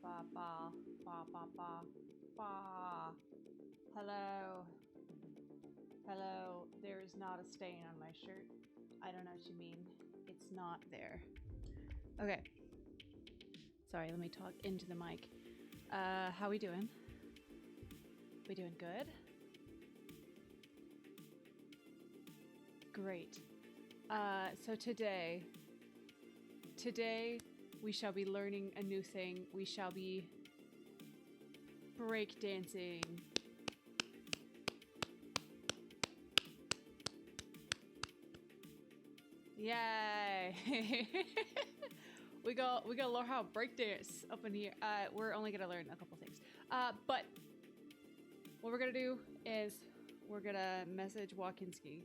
ba ba ba ba ba ba. Hello. Hello. There is not a stain on my shirt. I don't know what you mean. It's not there. Okay. Sorry, let me talk into the mic. How we doing? We doing good? Great. So today we shall be learning a new thing. We shall be breakdancing. Yay! we gotta learn how to breakdance up in here. We're only gonna learn a couple things. But what we're gonna do is we're gonna message Wakinski,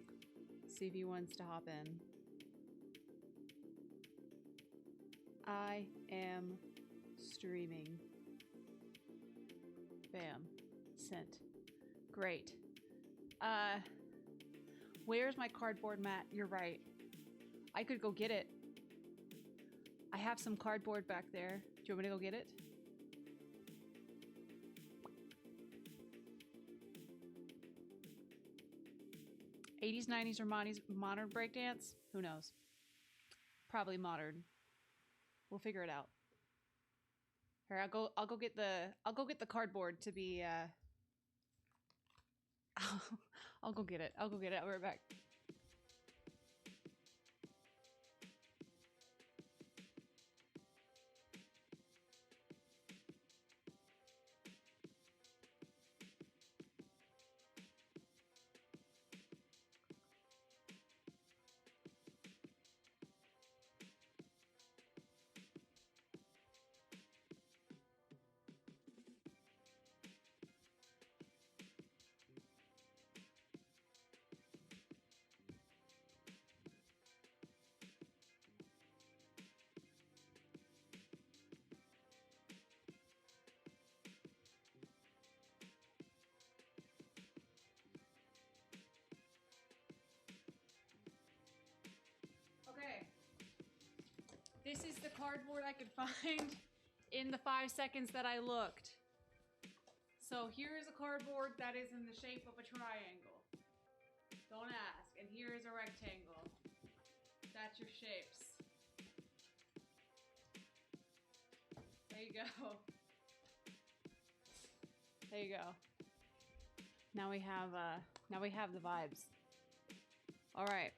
see if he wants to hop in. I am streaming. Bam. Sent. Great. Where's my cardboard mat? You're right. I could go get it. I have some cardboard back there. Do you want me to go get it? '80s, '90s, or modern breakdance? Who knows? Probably modern. We'll figure it out. Here, I'll go get the cardboard to be I'll go get it. I'll be right back. Okay, this is the cardboard I could find in the 5 seconds that I looked. So here is a cardboard that is in the shape of a triangle. Don't ask. And here is a rectangle. That's your shapes. There you go. There you go. Now we have the vibes. All right.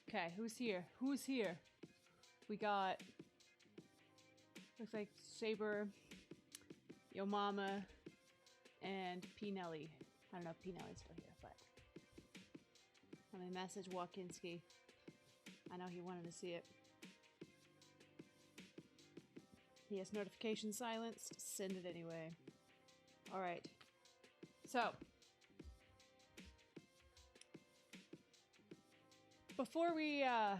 Okay, who's here? Who's here? We got, looks like Saber, Yo Mama, and P. Nelly. I don't know if P. Nelly's still here, but let me message Wakinski. I know he wanted to see it. He has notification silenced. Send it anyway. All right. So, before we, I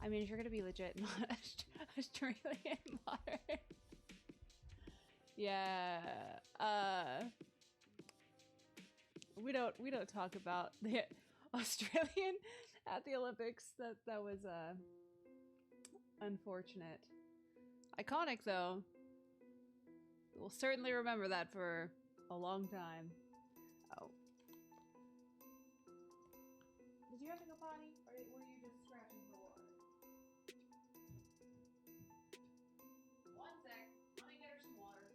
mean, if you're gonna be legit, not Australian modern. Yeah. We don't talk about the Australian at the Olympics. That was unfortunate. Iconic though. We'll certainly remember that for a long time. Oh. Did you have to go potty, or were you just scratching for water? One sec. Let me get her some water.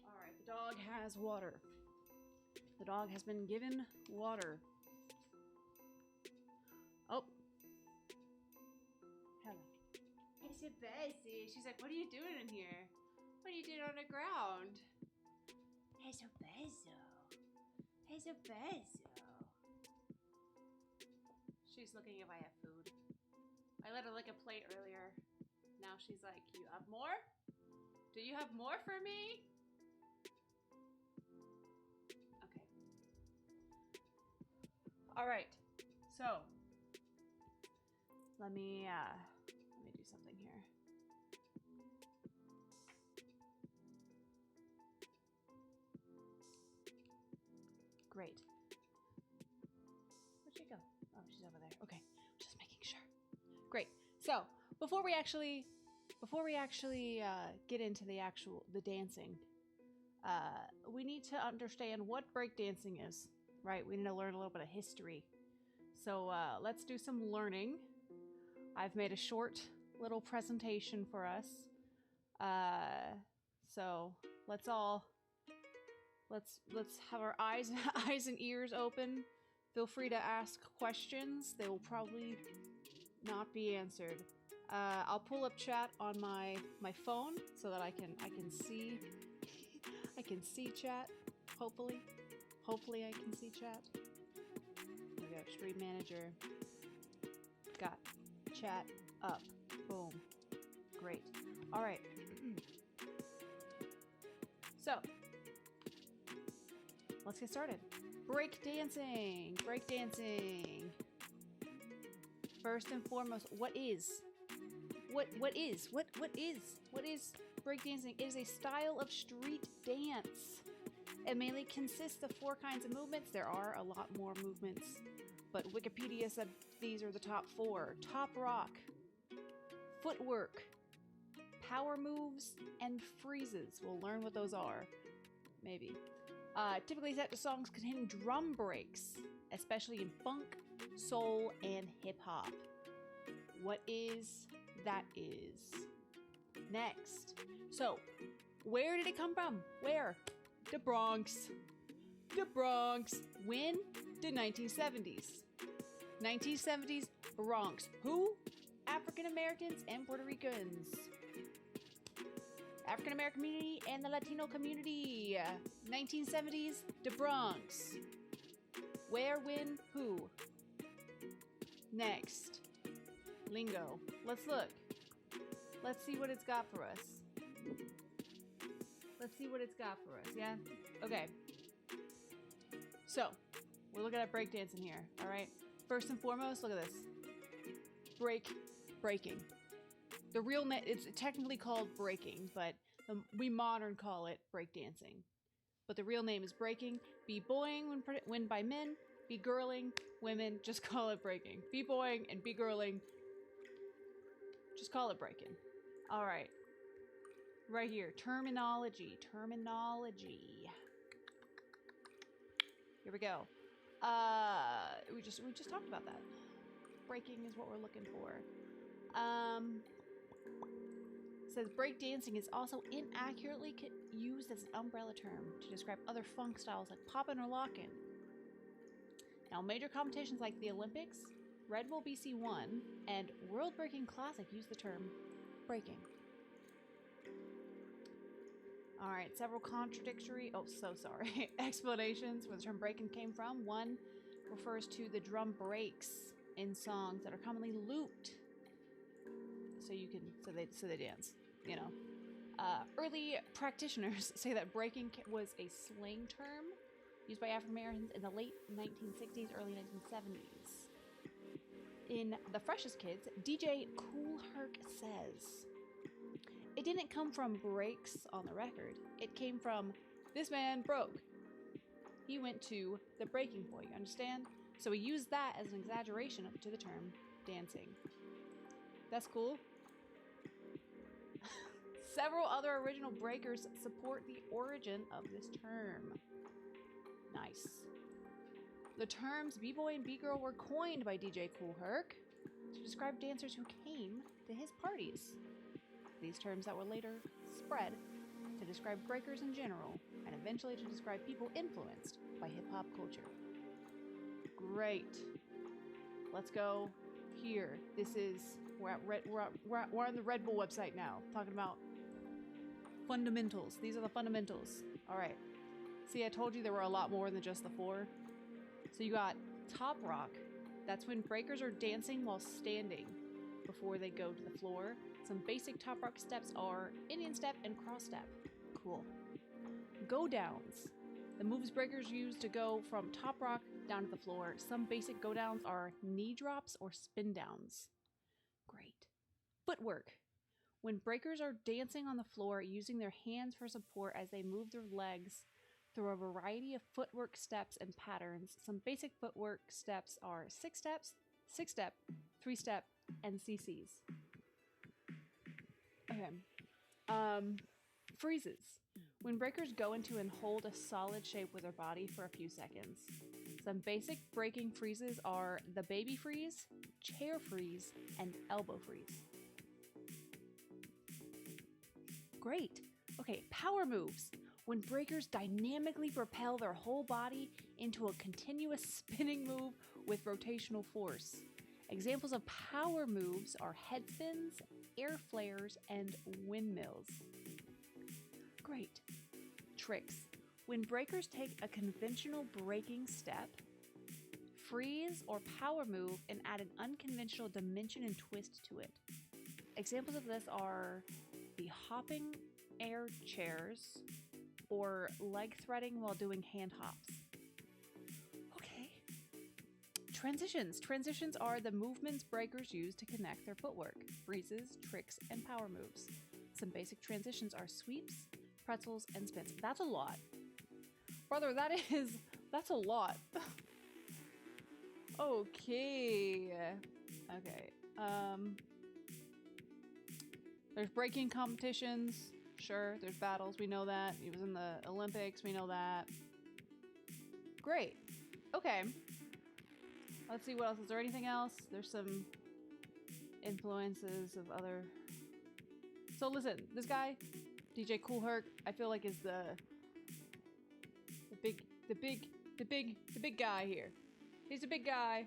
Alright, the dog has water. The dog has been given water. Oh. Hello. It's a Bessie. She's like, what are you doing in here? What are you doing on the ground? It's a beso. It's a beso. she's looking if I have food. I let her lick a plate earlier. Now she's like, you have more? Do you have more for me? Okay. All right. So, let me do something here. Great. Where'd she go? Oh, she's over there. Okay, just making sure. Great. So before we actually get into the dancing, we need to understand what breakdancing is, right? We need to learn a little bit of history. So let's do some learning. I've made a short little presentation for us. So let's have our eyes and ears open. Feel free to ask questions. They will probably not be answered. I'll pull up chat on my phone so that I can see I can see chat. Hopefully I can see chat. We go Stream Manager. Got chat up. Boom. Great. All right. So let's get started. Breakdancing. First and foremost, what is breakdancing? It is a style of street dance. It mainly consists of 4 kinds of movements. There are a lot more movements, but Wikipedia said these are the top 4. Top rock, footwork, power moves, and freezes. We'll learn what those are. Maybe. Typically set to songs containing drum breaks, especially in funk, soul, and hip-hop. What is that is? Next. So, where did it come from? Where? The Bronx. The Bronx. When? The 1970s. 1970s Bronx. Who? African Americans and Puerto Ricans. African American community and the Latino community. 1970s, the Bronx. Where, when, who? Next. Lingo. Let's look. Let's see what it's got for us. Yeah? Okay. So, we're looking at breakdancing here, alright? First and foremost, look at this. Breaking. The real name, it's technically called breaking, but we modern call it breakdancing. But the real name is breaking. B-boying when by men, B-girling, women, just call it breaking. B-boying and B-girling, just call it breaking. All right. Right here, terminology. Here we go. We just talked about that. Breaking is what we're looking for. Says breakdancing is also inaccurately used as an umbrella term to describe other funk styles like poppin' or lockin'. Now, major competitions like the Olympics, Red Bull BC1, and World Breaking Classic use the term breaking. All right, several contradictory, explanations where the term breaking came from. One refers to the drum breaks in songs that are commonly looped. So they dance, you know. Early practitioners say that breaking was a slang term used by African Americans in the late 1960s, early 1970s. In The Freshest Kids, DJ Kool Herc says, "It didn't come from breaks on the record. It came from, this man broke. He went to the breaking point, you understand? So we used that as an exaggeration to the term dancing." That's cool. Several other original breakers support the origin of this term. Nice. The terms b-boy and b-girl were coined by DJ Kool Herc to describe dancers who came to his parties. These terms that were later spread to describe breakers in general, and eventually to describe people influenced by hip-hop culture. Great. Let's go here. This is, we're on the Red Bull website now, talking about fundamentals. These are the fundamentals. All right. See, I told you there were a lot more than just the 4. So you got top rock, That's when breakers are dancing while standing before they go to the floor. Some basic top rock steps are Indian step and cross step. Cool. Go downs. The moves breakers use to go from top rock down to the floor. Some basic go downs are knee drops or spin downs. Great. Footwork. When breakers are dancing on the floor using their hands for support as they move their legs through a variety of footwork steps and patterns. Some basic footwork steps are 6 steps, 6 step, 3 step, and CCs. Okay. Freezes. When breakers go into and hold a solid shape with their body for a few seconds. Some basic breaking freezes are the baby freeze, chair freeze, and elbow freeze. Great. Okay, power moves. When breakers dynamically propel their whole body into a continuous spinning move with rotational force. Examples of power moves are head spins, air flares, and windmills. Great. Tricks. When breakers take a conventional breaking step, freeze, or power move and add an unconventional dimension and twist to it. Examples of this are the hopping air chairs or leg threading while doing hand hops. Okay. Transitions. Transitions are the movements breakers use to connect their footwork, freezes, tricks, and power moves. Some basic transitions are sweeps, pretzels, and spins. That's a lot. Brother, that's a lot. Okay. Okay. There's breaking competitions. Sure, there's battles. We know that. He was in the Olympics. We know that. Great. Okay. Let's see what else. Is there anything else? There's some influences of other... So listen, this guy, DJ Kool Herc, I feel like is the big guy here. He's a big guy.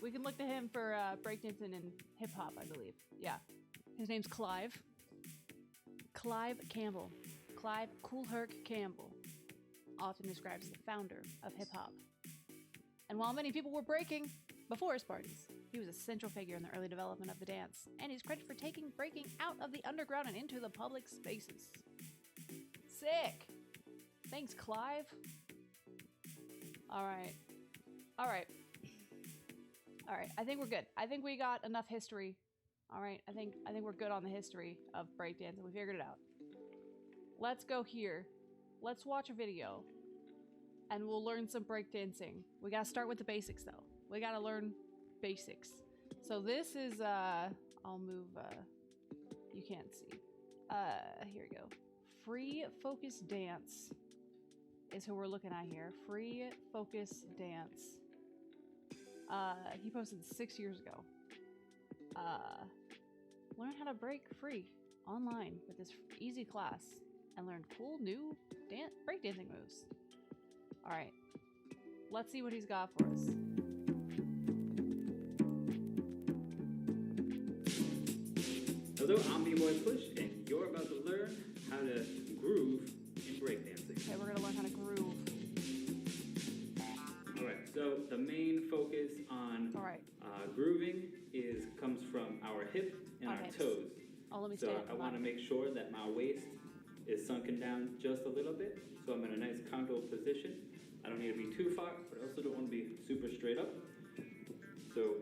We can look to him for breakdancing and hip hop, I believe. Yeah. His name's Clive. Clive Campbell. Clive Kool Herc Campbell. Often described as the founder of hip hop. And while many people were breaking before his parties, he was a central figure in the early development of the dance, and he's credited for taking breaking out of the underground and into the public spaces. Sick! Thanks, Clive. Alright. Alright. Alright, I think we're good. I think we got enough history. Alright, I think we're good on the history of breakdancing. We figured it out. Let's go here. Let's watch a video. And we'll learn some breakdancing. We gotta start with the basics, though. We gotta learn basics. So this is, I'll move, you can't see. Here we go. Free Focus Dance is who we're looking at here. Free Focus Dance. He posted 6 years ago. Learn how to break free online with this easy class and learn cool new breakdancing moves. Alright, let's see what he's got for us. Hello, I'm B-Boy Push, and you're about to learn how to groove in breakdancing. Okay, we're gonna learn how to groove. Alright, so the main focus on grooving comes from our hip and our toes. Oh, let me stand. So I want to make sure that my waist is sunken down just a little bit, so I'm in a nice contour position. I don't need to be too far, but I also don't want to be super straight up. So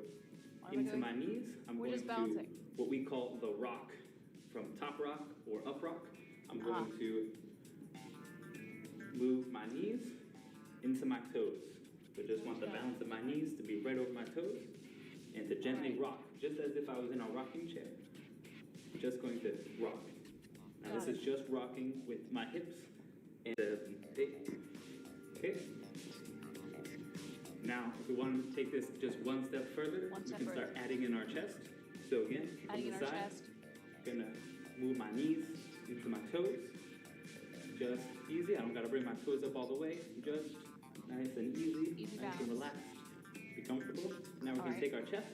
into my knees, I'm going to what we call the rock. From top rock or up rock, I'm going to move my knees into my toes. So just want the balance of my knees to be right over my toes and to gently rock, just as if I was in a rocking chair. Just going to rock. Now this is just rocking with my hips and okay. Now if we want to take this just one step further, we can start adding in our chest. So again, adding in our chest. Gonna move my knees into my toes. Just easy. I don't gotta bring my toes up all the way. Just nice and easy, nice and relaxed. Be comfortable. Now we're gonna take our chest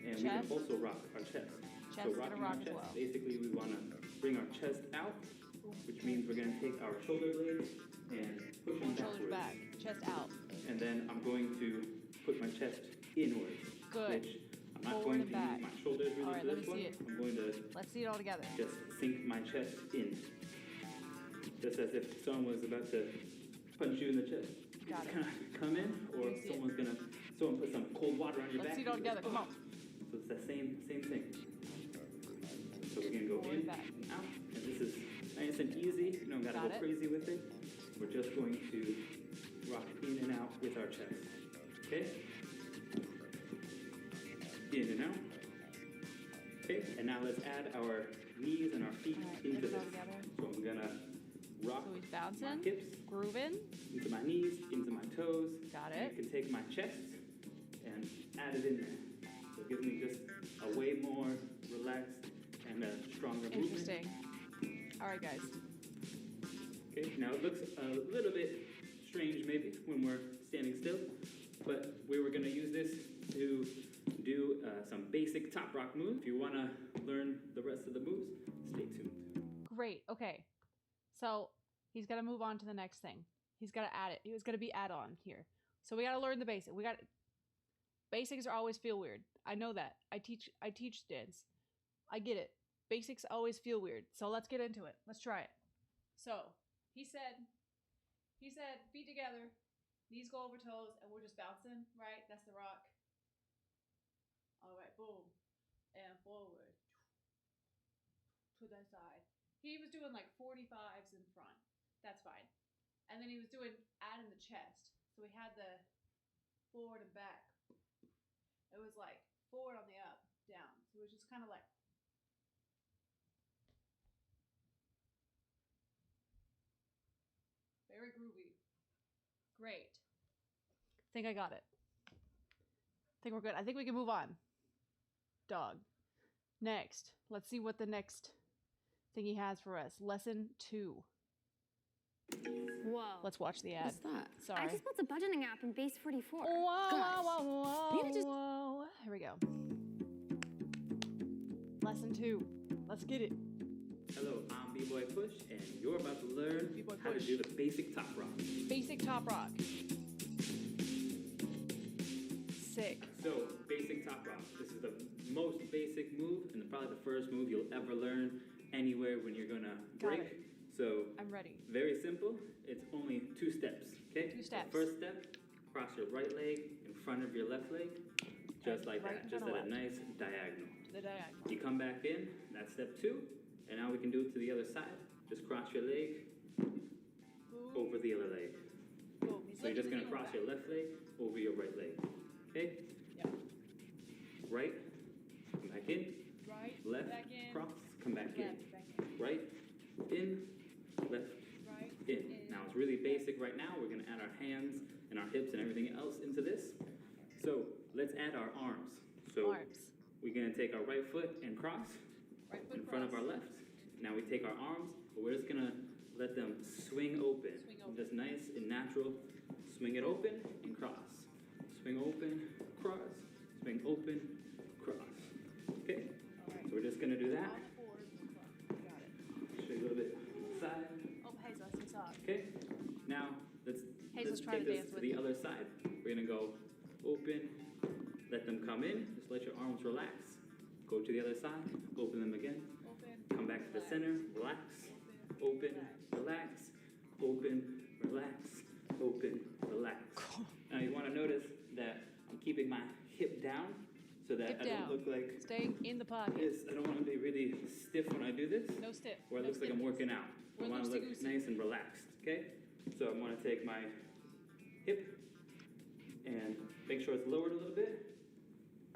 and we can also rock our chest. So rocking our chest, basically we wanna bring our chest out, which means we're gonna take our shoulder blades and push them backwards. Shoulders back, chest out. And then I'm going to put my chest inwards. Good. Which I'm not Forward going and to back. use my shoulders really All right, for let this me one. see it. I'm going to Let's see it all together. just sink my chest in. Just as if someone was about to punch you in the chest. Got It's it. gonna come in, or someone put some cold water on your Let's back. see it all together. Come on. So it's the same thing. So we're gonna go Forward in, and back. out, and this is nice and easy. You don't gotta Got go it. crazy with it. We're just going to rock in and out with our chest. Okay? In and out. Okay, and now let's add our knees and our feet All right, into get it all this. together. So I'm gonna rock So he's my bouncing, hips grooving. into my knees, into my toes. Got And it. you can take my chest and add it in there. So it gives me just a way more relaxed and a stronger movement. Interesting. All right, guys. Okay, now it looks a little bit strange maybe when we're standing still, but we were gonna use this to do some basic top rock moves. If you wanna learn the rest of the moves, stay tuned. Great. Okay. So he's got to move on to the next thing. He's got to add it. He was going to be add-on here. So we got to learn the basic. Basics are always feel weird. I know that. I teach dance. I get it. Basics always feel weird. So let's get into it. Let's try it. So he said feet together, knees go over toes, and we're just bouncing, right? That's the rock. All right, boom, and forward to the side. He was doing like 45s in front. That's fine. And then he was doing add in the chest. So we had the forward and back. It was like forward on the up, down. So it was just kind of like. Very groovy. Great. I think I got it. I think we're good. I think we can move on. Dog. Next. Let's see what the next thing he has for us. Lesson 2. Whoa. Let's watch the ad. What's that? Sorry. I just built a budgeting app in Base 44. Whoa, Guys, whoa, whoa, maybe just- whoa. Here we go. Lesson 2. Let's get it. Hello, I'm B-Boy Push, and you're about to learn B-Boy how to Push. do the basic top rock. Basic top rock. Sick. So, basic top rock. This is the most basic move, and probably the first move you'll ever learn anywhere when you're gonna Got break. it. So, I'm ready. very simple. It's only 2 steps, okay? 2 steps. The first step, cross your right leg in front of your left leg, just like Right that, in just front at of a left. nice diagonal. To the diagonal. You come back in, that's step 2, and now we can do it to the other side. Just cross your leg Boom. over the other leg. Boom. He's So you're just lifting gonna the cross heel your left leg over your right leg, okay? back. Right, come back in, Yeah. Right. left, Back in. cross, come back in. Left. Back in. Right, in, left, Right. in. Now it's really basic right now. We're gonna add our hands and our hips and everything else into this. So let's add our arms. So Arms. we're gonna take our right foot and cross Right foot in front of cross. our left. Now we take our arms, but we're just gonna let them swing open. Swing open. Just nice and natural. Swing it open and cross. Swing open, cross. Swing open, cross. Okay? All right. So we're just gonna do that. On the board. Got it. Show you a little bit side. Oh, Hazel, I see socks. Okay? Now let's Hazel's trying take to this dance to with the you. other side. We're gonna go open, let them come in. Just let your arms relax. Go to the other side. Open them again. Open. Come back to the relax. center. Relax. Open. Relax. Open. Relax. Open. Relax. Now you want to notice that I'm keeping my hip down so that Hip I down. don't look like Staying in the pocket. this. I don't want to be really stiff when I do this, No stiff. or it no looks like I'm stiffness. working out. I We're want to look loosey-goosey. nice and relaxed. Okay? So I'm going to take my hip and make sure it's lowered a little bit.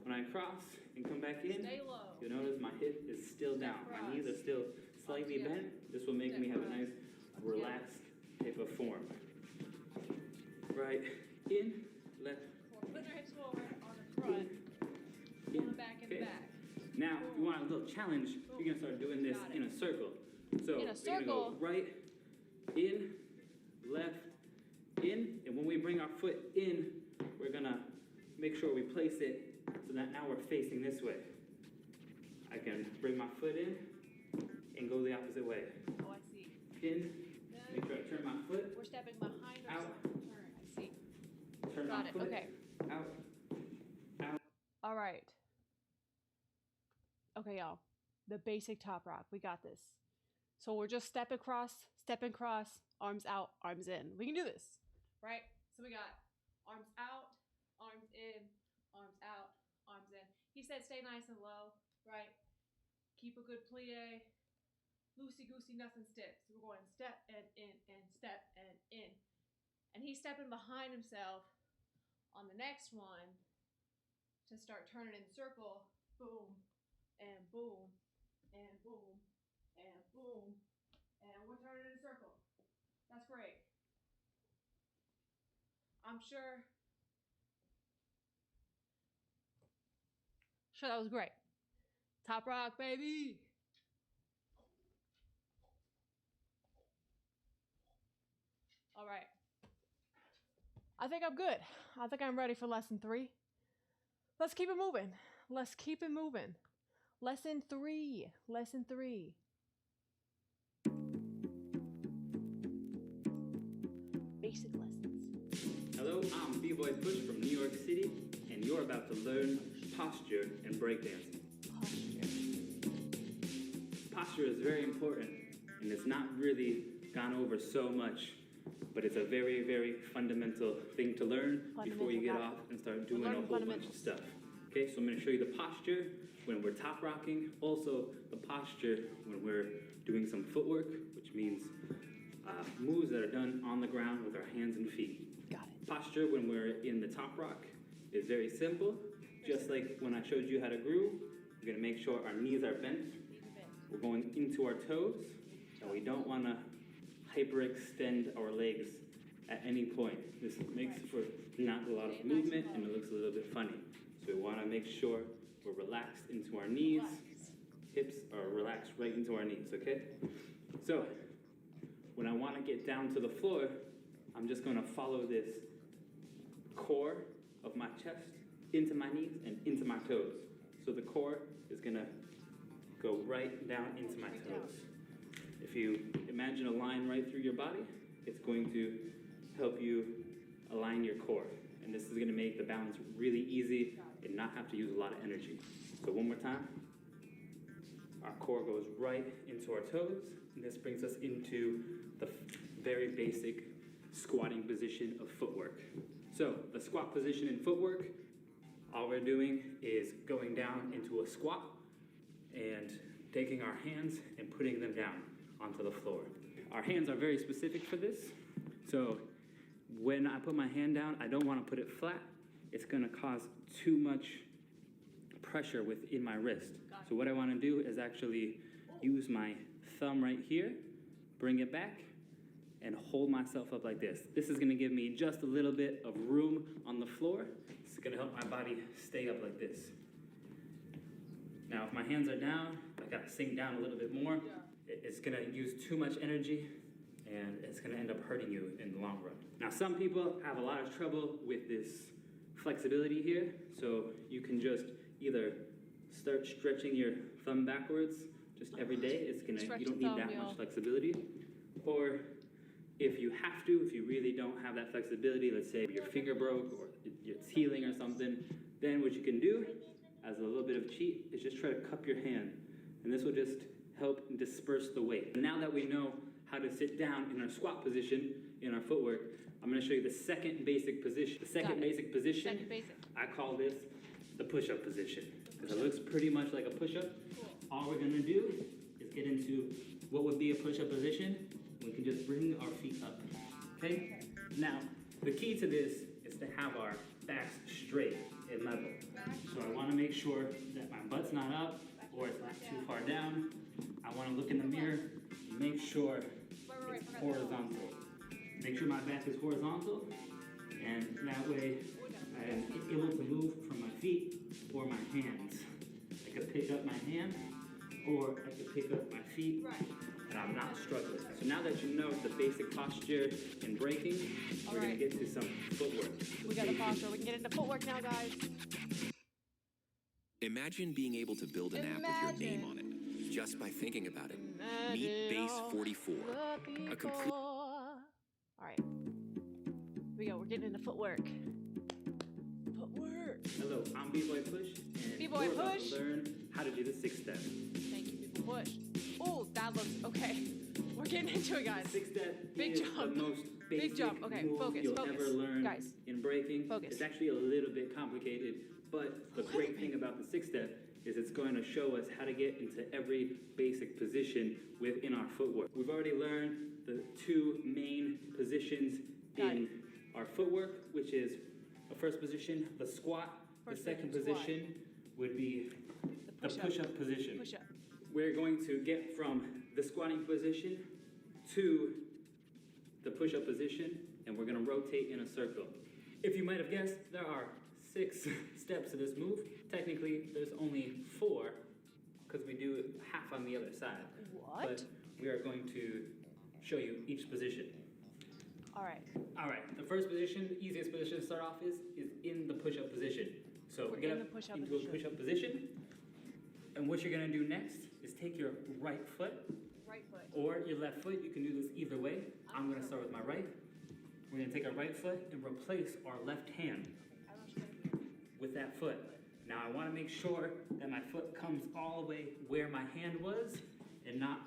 When I cross and come back in, Stay low. you'll notice my hip is still down. My knees are still slightly together. bent. This will make Step me have a cross. nice, relaxed type of form. Right in, left, So we're putting our hips forward on the front, in. on the back and the Okay. back. Now, if you want a little challenge, you're gonna start doing this Got it. in a circle. So In a you're gonna circle? go right, in, left, in, and when we bring our foot in, we're gonna make sure we place it so that now we're facing this way. I can bring my foot in and go the opposite way. Oh, I see. In, Then make sure I turn my foot, we're stepping behind Out. ourselves. Turn. I see. turn Got my it. foot, Okay. out, right. Okay, y'all. The basic top rock. We got this. So we're just step across, arms out, arms in. We can do this, right? So we got arms out, arms in, arms out, arms in. He said stay nice and low, right? Keep a good plie. Loosey-goosey, nothing stiff. So we're going step and in and step and in. And he's stepping behind himself on the next one to start turning in the circle. Boom, and boom, and boom, and boom. And we're turning in a circle. That's great. I'm sure that was great. Top rock, baby. All right. I think I'm good. I think I'm ready for lesson 3. Let's keep it moving. Let's keep it moving. Lesson 3. Lesson 3. Basic lessons. Hello, I'm B-Boy Push from New York City, and you're about to learn posture and breakdancing. Posture is very important, and it's not really gone over so much, but it's a very, very fundamental thing to learn before you get off and start doing a whole bunch of stuff. Okay, so I'm going to show you the posture when we're top rocking, also the posture when we're doing some footwork, which means moves that are done on the ground with our hands and feet. Got it. Posture when we're in the top rock is very simple. Just like when I showed you how to groove, we're going to make sure our knees are bent. We're going into our toes, and we don't want to hyperextend our legs at any point. This makes for not a lot of movement, and it looks a little bit funny. So we want to make sure we're relaxed into our knees. Hips are relaxed right into our knees, okay? So when I want to get down to the floor, I'm just going to follow this core of my chest into my knees and into my toes. So the core is going to go right down into my toes. If you imagine a line right through your body, it's going to help you align your core. And this is going to make the balance really easy and not have to use a lot of energy. So one more time. Our core goes right into our toes, and this brings us into the very basic squatting position of footwork. So the squat position in footwork, all we're doing is going down into a squat and taking our hands and putting them down onto the floor. Our hands are very specific for this. So when I put my hand down, I don't want to put it flat. It's going to cause too much pressure within my wrist. So what I want to do is actually use my thumb right here, bring it back, and hold myself up like this. This is going to give me just a little bit of room on the floor. It's going to help my body stay up like this. Now, if my hands are down, I got to sink down a little bit more. It's going to use too much energy, and it's going to end up hurting you in the long run. Now, some people have a lot of trouble with this flexibility here, so you can just either start stretching your thumb backwards just every day. You don't need that much flexibility. Or if you have to, if you really don't have that flexibility, let's say your finger broke or it's healing or something, then what you can do as a little bit of cheat is just try to cup your hand. And this will just help disperse the weight. Now that we know how to sit down in our squat position in our footwork, I'm going to show you the second basic position. The second basic position, I call this the push-up position, because it looks pretty much like a push-up. Cool. All we're going to do is get into what would be a push-up position. We can just bring our feet up, okay? Now, the key to this is to have our backs straight and level. So I want to make sure that my butt's not up or it's not too far down. I want to look in the mirror and make sure it's horizontal. Make sure my back is horizontal, and that way I am able to move from my feet or my hands. I could pick up my hand or I could pick up my feet, and I'm not struggling. So now that you know the basic posture and breaking, we're going to get to some footwork. We got the posture. We can get into footwork now, guys. Imagine being able to build an app with your name on it, just by thinking about it. Meet Base 44. A complete... All right. Here we go. We're getting into footwork. Footwork. Hello, I'm B-Boy Push, boy, we're about push. to learn how to do the 6 step. Thank you, people. Push. Oh, that looks okay. We're getting into it, guys. 6 step Big is jump. the most basic Big jump. Okay, move focus, you'll focus. ever learn Guys, in breaking. focus. It's actually a little bit complicated, but the great thing about the 6 step is it's going to show us how to get into every basic position within our footwork. We've already learned the 2 main positions in our footwork, which is the first position, the squat. The second position would be the push-up position. Push up. We're going to get from the squatting position to the push-up position, and we're going to rotate in a circle. If you might have guessed, there are 6 steps to this move. Technically, there's only 4, because we do half on the other side. What? But we are going to show you each position. All right. All right, the first position, the easiest position to start off is in the push-up position. So We're get in up the push-up into position. a push-up position, and what you're gonna do next is take your right foot Right foot. or your left foot. You can do this either way. I'm gonna start with my right. We're gonna take our right foot and replace our left hand with that foot. Now I wanna make sure that my foot comes all the way where my hand was and not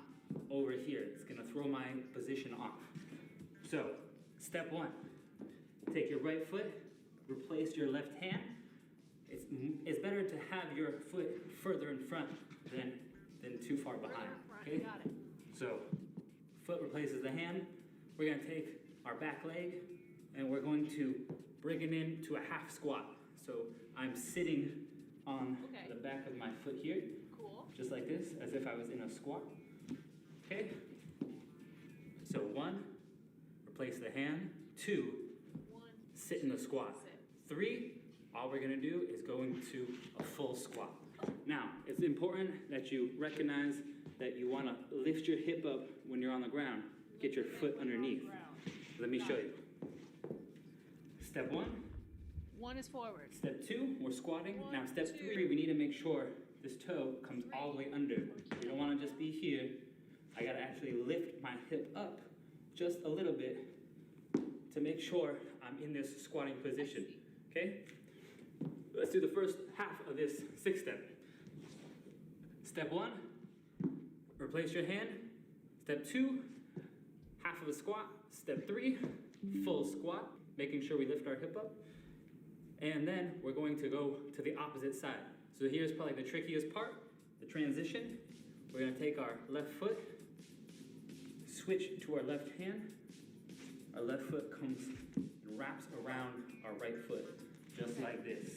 over here. It's gonna throw my position off. So, step 1, take your right foot, replace your left hand. It's better to have your foot further in front than too far behind, okay? Got it. So, foot replaces the hand. We're gonna take our back leg and we're going to bring it into a half squat. So, I'm sitting on the back of my foot here, Cool. just like this, as if I was in a squat, okay? So 1, replace the hand. 2, sit in the squat. 3, all we're gonna do is go into a full squat. Now, it's important that you recognize that you wanna lift your hip up when you're on the ground. Get your foot underneath. Let me show you. Step 1. 1 is forward. Step 2, we're squatting. Now step 3, we need to make sure this toe comes all the way under. You don't wanna just be here. I gotta actually lift my hip up just a little bit to make sure I'm in this squatting position, okay? Let's do the first half of this 6 step. Step 1, replace your hand. Step 2, half of a squat. Step 3, full squat, making sure we lift our hip up. And then we're going to go to the opposite side. So here's probably the trickiest part, the transition. We're gonna take our left foot, switch to our left hand. Our left foot comes and wraps around our right foot, just like this.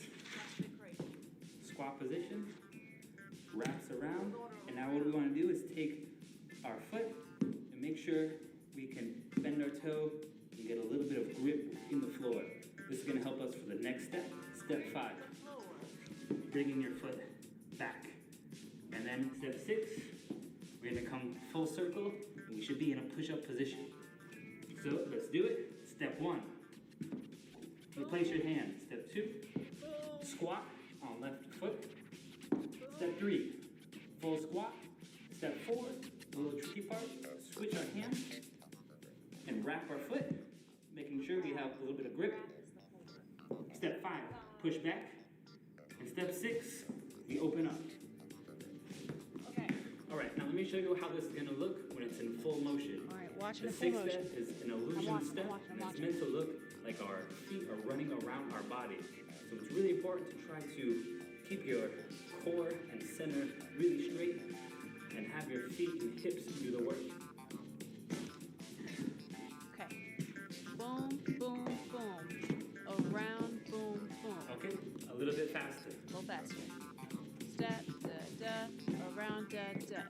Squat position, wraps around, and now what we wanna do is take our foot and make sure we can bend our toe and get a little bit of grip in the floor. This is gonna help us for the next step, step 5. Bringing your foot back. And then step 6, we're gonna come full circle, and we should be in a push-up position. So let's do it. Step 1, replace your hand. Step 2, squat on left foot. Step 3, full squat. Step 4, the little tricky part, switch our hand and wrap our foot, making sure we have a little bit of grip. Step 5, push back. And step 6, we open up. Okay. All right, now let me show you how this is gonna look when it's in full motion. All right, watch it The in full 6th motion. step is an illusion watching, step, I'm watching, I'm and it's watching. meant to look like our feet are running around our body. So it's really important to try to keep your core and center really straight and have your feet and hips do the work. Okay. Boom, boom, boom. Around, boom, boom. Okay, a little bit faster. A little faster. Step, da, da, around, da, da.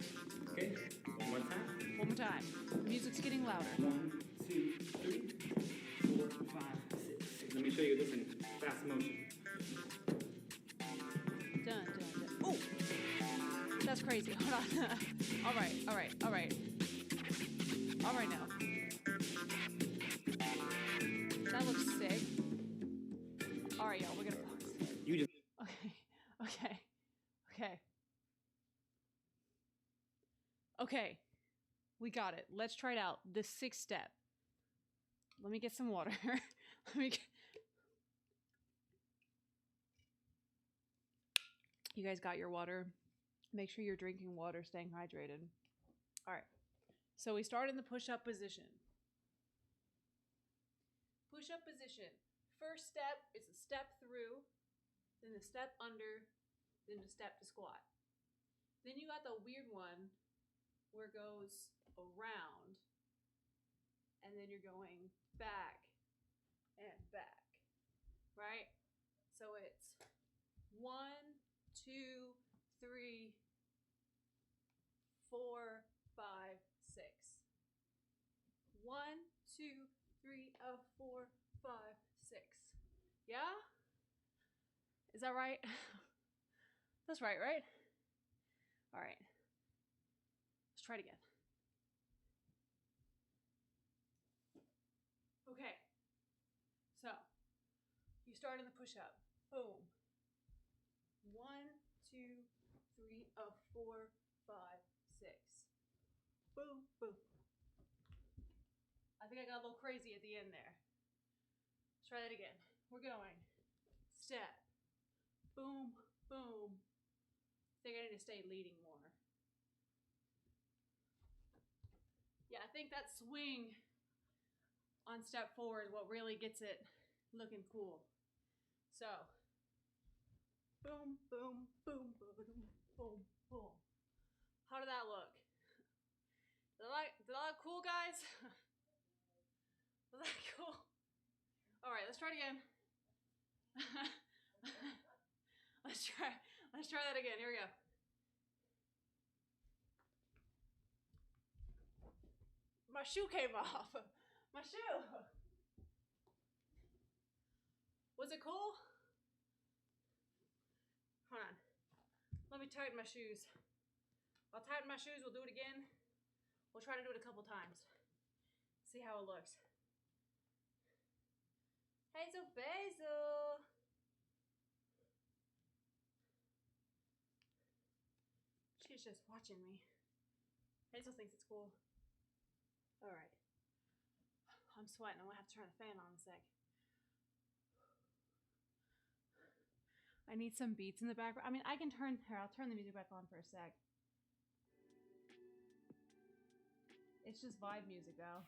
Okay, one more time. One more time. Music's getting louder. 1, 2, 3, 4, 5, 6. Let me show you this in fast motion. Dun, dun, dun. Oh! That's crazy. Hold on. All right, all right, all right. All right now. That looks sick. All right, y'all, we're gonna pause. You just Okay. Okay, we got it. Let's try it out. The 6th step. Let me get some water. You guys got your water. Make sure you're drinking water, staying hydrated. All right. So we start in the push-up position. Push-up position. First step is a step through, then a step under, then a step to squat. Then you got the weird one where it goes around, and then you're going back and back, right? So it's 1, 2, 3, 4, 5, 6. 1, 2, 3, 4, 5, 6. Yeah? Is that right? That's right, right? All right. Let's try it again. Okay. So, you start in the push-up. Boom. 1, 2, 3, 4, 5, 6. Boom, boom. I think I got a little crazy at the end there. Let's try that again. We're going. Step. Boom, boom. I think I need to stay leading more. Yeah, I think that swing on step forward is what really gets it looking cool. So, boom, boom, boom, boom, boom, boom, boom. How did that look? Did that look cool, guys? Was that cool? All right, let's try it again. Let's try that again. Here we go. My shoe came off. My shoe. Was it cool? Hold on. Let me tighten my shoes. I'll tighten my shoes. We'll do it again. We'll try to do it a couple times. See how it looks. Hazel Basil. She's just watching me. Hazel thinks it's cool. All right. I'm sweating. I'm gonna have to turn the fan on in a sec. I need some beats in the background. I mean, I can turn here. I'll turn the music back on for a sec. It's just vibe music though.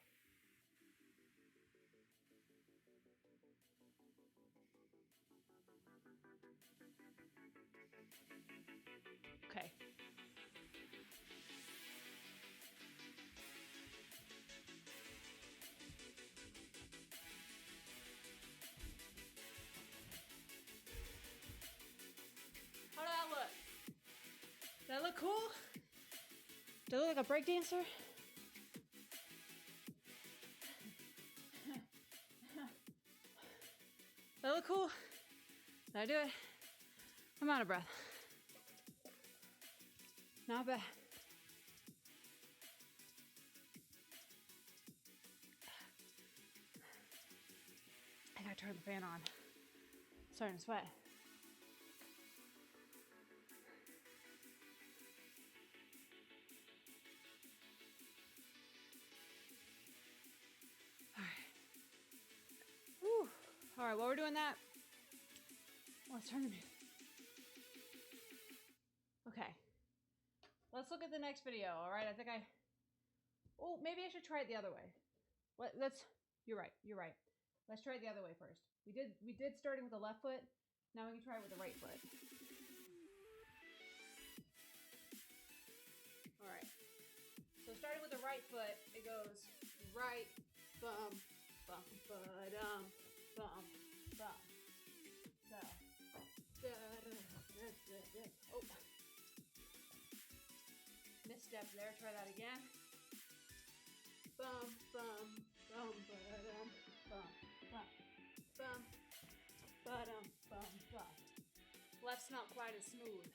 Okay. How did that look? Does that look cool? Do I look like a breakdancer? Does that look cool? Did I do it? I'm out of breath. Not bad. I gotta turn the fan on. Starting to sweat. All right, while we're doing that, let's turn the music. Okay. Let's look at the next video, all right? Oh, maybe I should try it the other way. You're right. Let's try it the other way first. We did starting with the left foot. Now we can try it with the right foot. All right. So starting with the right foot, it goes right, bum, bum, ba-dum, bum, bum. So, oh. Misstep there, try that again. Bum, bum, bum, ba-dum, bum, bum, bum, ba-dum, bum, bum. Left's not quite as smooth.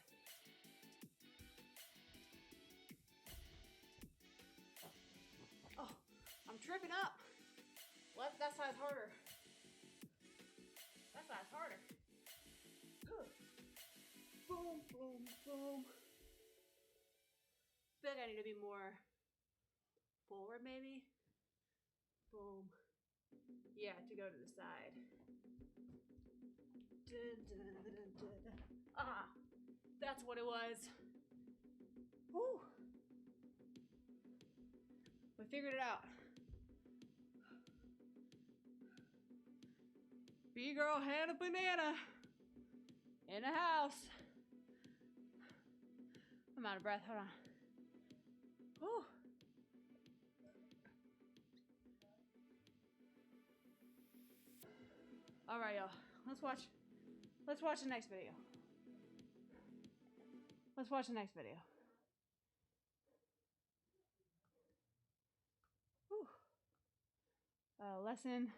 Oh, I'm tripping up. Left, that side's harder. That side's harder. Boom, boom, boom. I feel like I need to be more forward, maybe. Boom. Yeah, to go to the side. Ah, That's what it was. Whew. We figured it out. B-girl had a banana in the house. I'm out of breath. Hold on. Whew. All right, y'all. Let's watch the next video. Let's watch the next video. Whew. Lesson.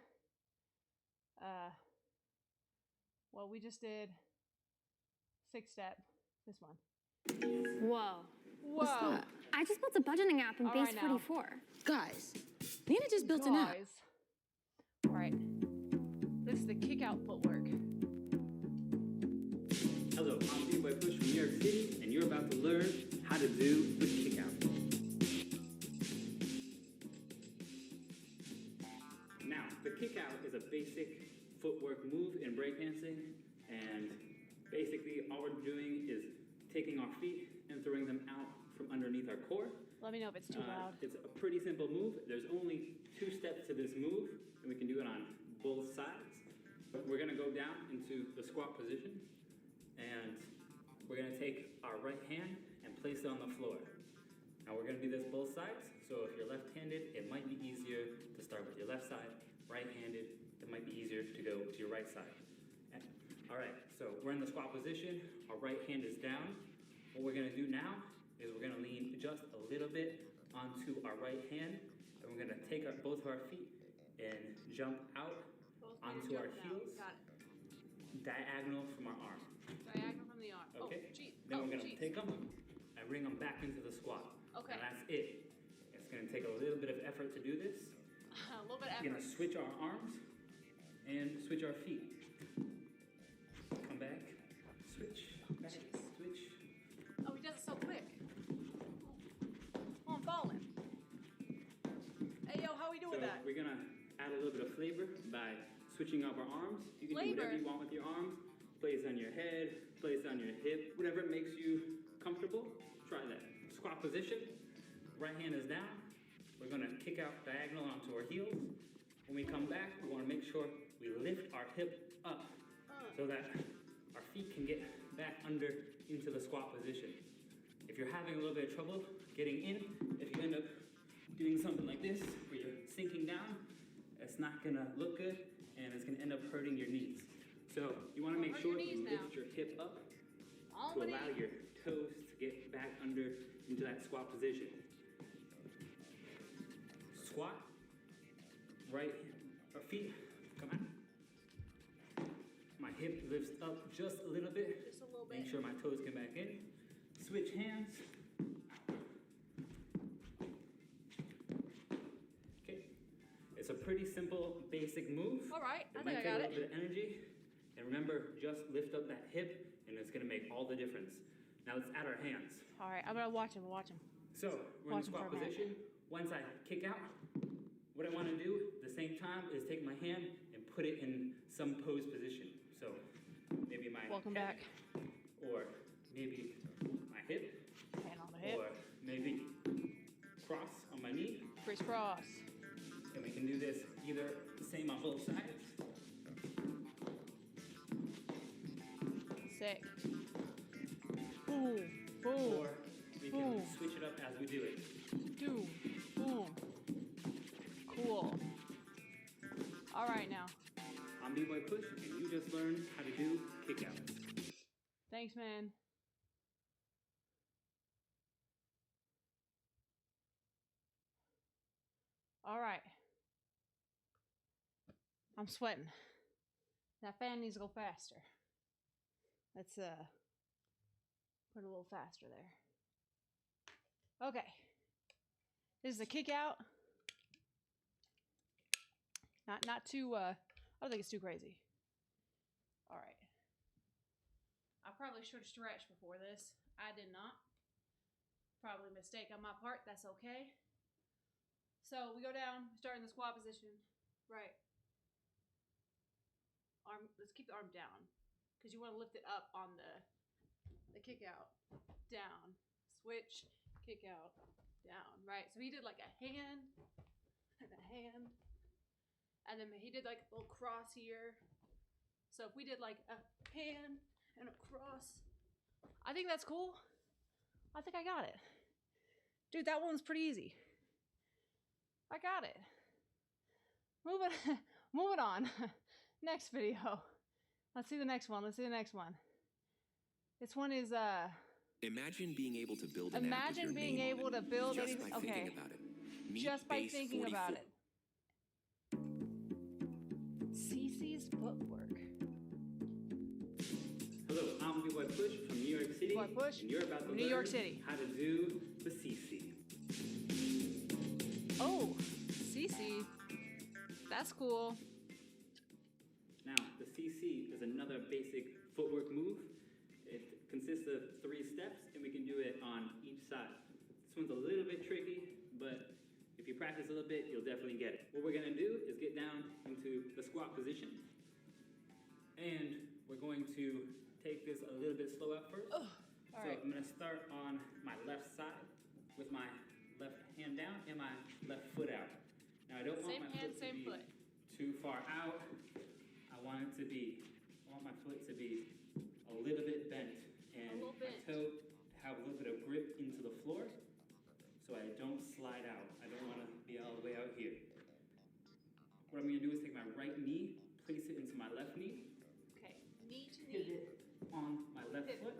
Well, we just did 6 step. This one. Whoa. Whoa. that? I just built a budgeting app in All Base right, now. 44. Guys, Nina just built an app. Guys. All right. This is the kick out footwork. Hello, I'm B-Boy Push from New York City, and you're about to learn how to do the kick out. Now, the kick out is a basic footwork move in breakdancing, and basically all we're doing is taking our feet and throwing them out from underneath our core. Let me know if it's too loud. It's a pretty simple move. There's only 2 steps to this move, and we can do it on both sides. We're gonna go down into the squat position, and we're gonna take our right hand and place it on the floor. Now we're gonna do this both sides, so if you're left-handed, it might be easier to start with your left side. Right-handed, it might be easier to go to your right side. All right, so we're in the squat position. Our right hand is down. What we're gonna do now is we're gonna lean just a little bit onto our right hand, and we're gonna take both of our feet and jump out onto our heels, Got it. diagonal from our arm. Diagonal from the arm. Okay? Oh, geez. Then Oh, we're gonna geez. take them and bring them back into the squat. Okay. And that's it. It's gonna take a little bit of effort to do this. A little bit of We're gonna effort. switch our arms and switch our feet. Come back, switch, back, switch. Oh, he does it so quick. Oh, I'm falling. Hey, yo, how we doing So that? we're gonna add a little bit of flavor by switching up our arms. You can do whatever Flavor? you want with your arms. Place on your head, place on your hip, whatever makes you comfortable. Try that. Squat position. Right hand is down. We're gonna kick out diagonal onto our heels. When we come back, we wanna make sure we lift our hip up so that our feet can get back under into the squat position. If you're having a little bit of trouble getting in, if you end up doing something like this, where you're sinking down, it's not gonna look good, and it's gonna end up hurting your knees. So you wanna make hurt sure your you knees lift now. your hip up On to the allow knee. your toes to get back under into that squat position. Squat, right, our feet, come on. My hip lifts up just a little bit. Just a little Make bit. sure my toes come back in. Switch hands. Okay. It's a pretty simple, basic move. All right, I It think might I take got a little it. bit of energy. And remember, just lift up that hip, and it's gonna make all the difference. Now let's add our hands. All right, I'm gonna watch him. Watch him. So we're Watch in him squat for a minute. position. Once I kick out, what I want to do at the same time is take my hand and put it in some pose position. So maybe my Welcome head, back. or maybe my hip, Hand on the hip. or maybe cross on my knee. Crisscross. And we can do this either the same on both sides. Sick. Boom. Boom. Or we can Boom. switch it up as we do it. Boom. Boom. Cool. All right, now. I'm B-Boy Push, and you just learned how to do kick out. Thanks, man. All right. I'm sweating. That fan needs to go faster. Let's put a little faster there. Okay. This is a kick out. Not too I don't think it's too crazy. All right. I probably should have stretched before this. I did not. Probably a mistake on my part. That's okay. So we go down, start in the squat position. Right. Arm. Let's keep the arm down, because you want to lift it up on the kick out, down, switch, kick out, down, right? So he did like a hand and a hand, and then he did like a little cross here. So if we did like a hand and a cross, I think that's cool. I think I got it. Dude, that one was pretty easy. I got it. Moving on. Next video. Let's see the next one. This one is Imagine being able to build an app with imagine your being name able on to it, build just anything. by Okay. thinking about it. Meet Just by Base thinking about 44. it. Cece's footwork. Hello, I'm B-Boy Push from New York City. B-Boy Push and you're about to from New learn York City. how to do the CC. Oh, Cece. That's cool. Now, the CC is another basic footwork move. It consists of 3 steps, and we can do it on each side. This one's a little bit tricky, but if you practice a little bit, you'll definitely get it. What we're gonna do is get down into the squat position, and we're going to take this a little bit slow at first. All So right. I'm gonna start on my left side with my left hand down and my left foot out. Now I don't want Same my hand, foot to same be foot. too far out. I want my foot to be a little bit bent and little my bent. toe to have a little bit of grip into the floor so I don't slide out. I don't want to be all the way out here. What I'm gonna do is take my right knee, place it into my left knee, Okay. Knee to knee. pivot on my left Pivot. foot,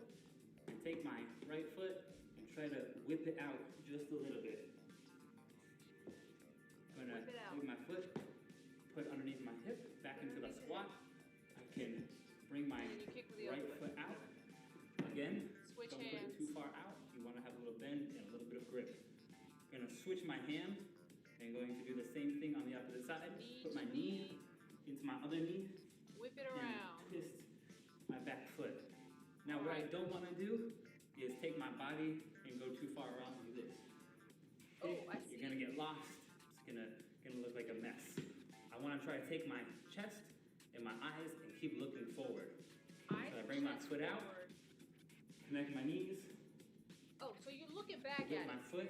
and take my right foot and try to whip it out just a little bit. I'm gonna Whip it out. take my foot, put it underneath my hip, back into the squat. I can bring my And then you kick with the other right foot. foot out. Again, Switch don't put hands. it too far out. You wanna have a little bend and a little bit of grip. I'm gonna switch my hand and going to do the same thing on the opposite side. Knee Put my to knee knee. into my other knee, Whip it and around. twist my back foot. Now what I Alright. don't want to do is take my body and go too far around like this. Oh, I see. You're gonna get lost. It's gonna look like a mess. I want to try to take my chest and my eyes and keep looking forward. Eyes So I bring my chest foot out, forward. connect my knees, Oh, so you're looking back whip at my it. foot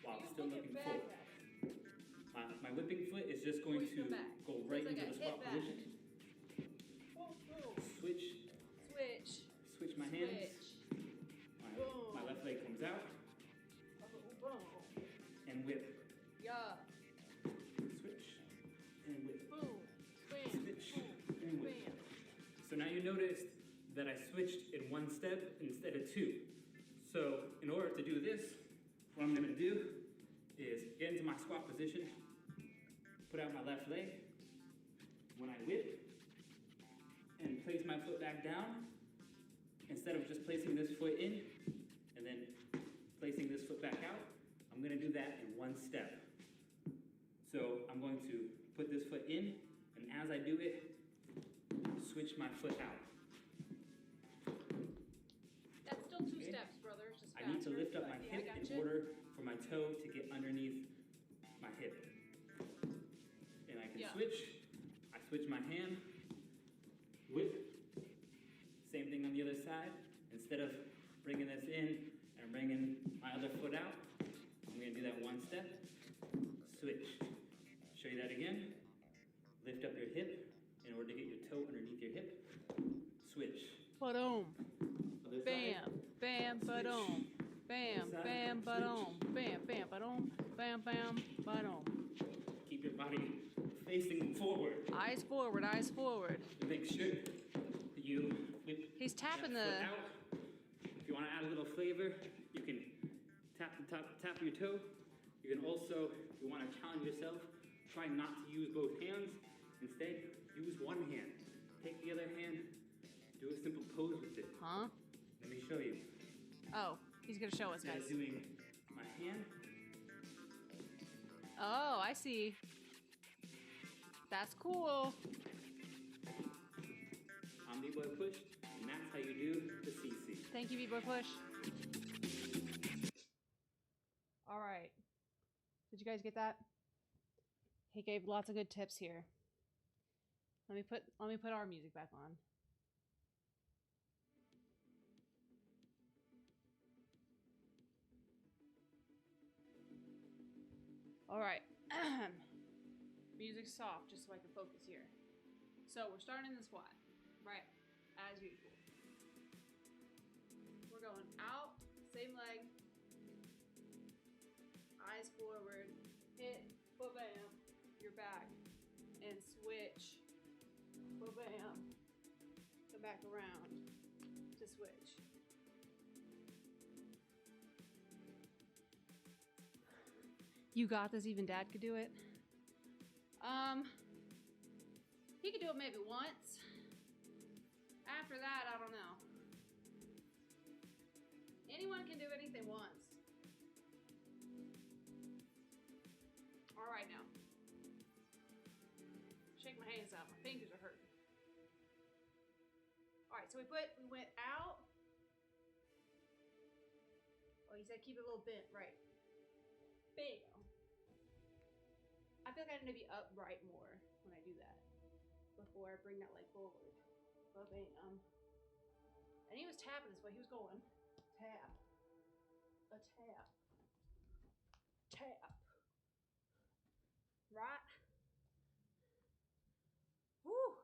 while You're still looking looking back forward. at it. My whipping foot is just going Push to them back. go So right it's like into a the squat hip back. position. Boom, boom. Switch Switch. my hands. Switch. My left leg comes out Boom. and whip. Yeah. Switch and whip. Boom. Bam. Switch and whip. Bam. So now you noticed that I switched in one step instead of 2. So in order to do this, what I'm gonna do is get into my squat position, put out my left leg. When I whip and place my foot back down, instead of just placing this foot in and then placing this foot back out, I'm gonna do that in one step. So I'm going to put this foot in, and as I do it, switch my foot out. That's still 2 Okay. steps, brother. Just I need to faster, lift up but my yeah, I hip gotcha. in order for my toe to get underneath my hip. And I can Yeah. switch. I switch my hand, whip. Same thing on the other side. Instead of bringing this in and bringing my other foot out, I'm gonna do that one step. Switch. Show you that again. Lift up your hip in order to get your toe underneath your hip. Switch. Ba-dum. Other side. Bam. Bam. Ba-dum. Bam. Side. Bam. Ba-dum. Bam. Bam. Ba-dum. Bam. Bam. Ba-dum. Keep your body facing forward. Eyes forward. Eyes forward. Make sure that you whip He's tapping that the. foot out. If you want to add a little flavor, you can tap your toe. You can also, if you want to challenge yourself, try not to use both hands. Instead, use one hand. Take the other hand, do a simple pose with it. Huh? Let me show you. Oh, he's gonna show us, Instead of guys. doing my hand, Oh, I see. That's cool. I'm B-Boy Push, and that's how you do the CC. Thank you, B-Boy Push. All right. Did you guys get that? He gave lots of good tips here. Let me put our music back on. All right. Music's soft just so I can focus here. So we're starting the squat, right? As usual. We're going out, same leg, eyes forward, hit, ba-bam, you're back, and switch, ba-bam, come back around to switch. You got this, even Dad could do it. He could do it maybe once. After that, I don't know. Anyone can do anything once. All right now. Shake my hands out, my fingers are hurting. All right, so we went out. Oh, you said keep it a little bent, right? Bam. I feel like I need to be upright more when I do that before I bring that leg forward. But bam. And he was tapping this way. He was going tap, a tap, tap. Right? Woo!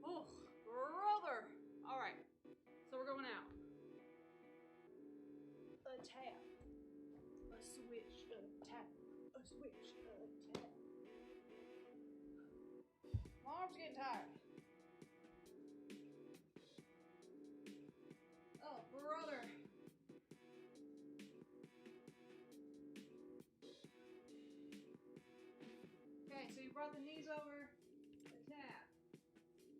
Oh, brother! All right, so we're going out. A tap, a switch, a tap, a switch, a tap. My arms are getting tired. Oh, brother. Okay, so you brought the knees over, a tap,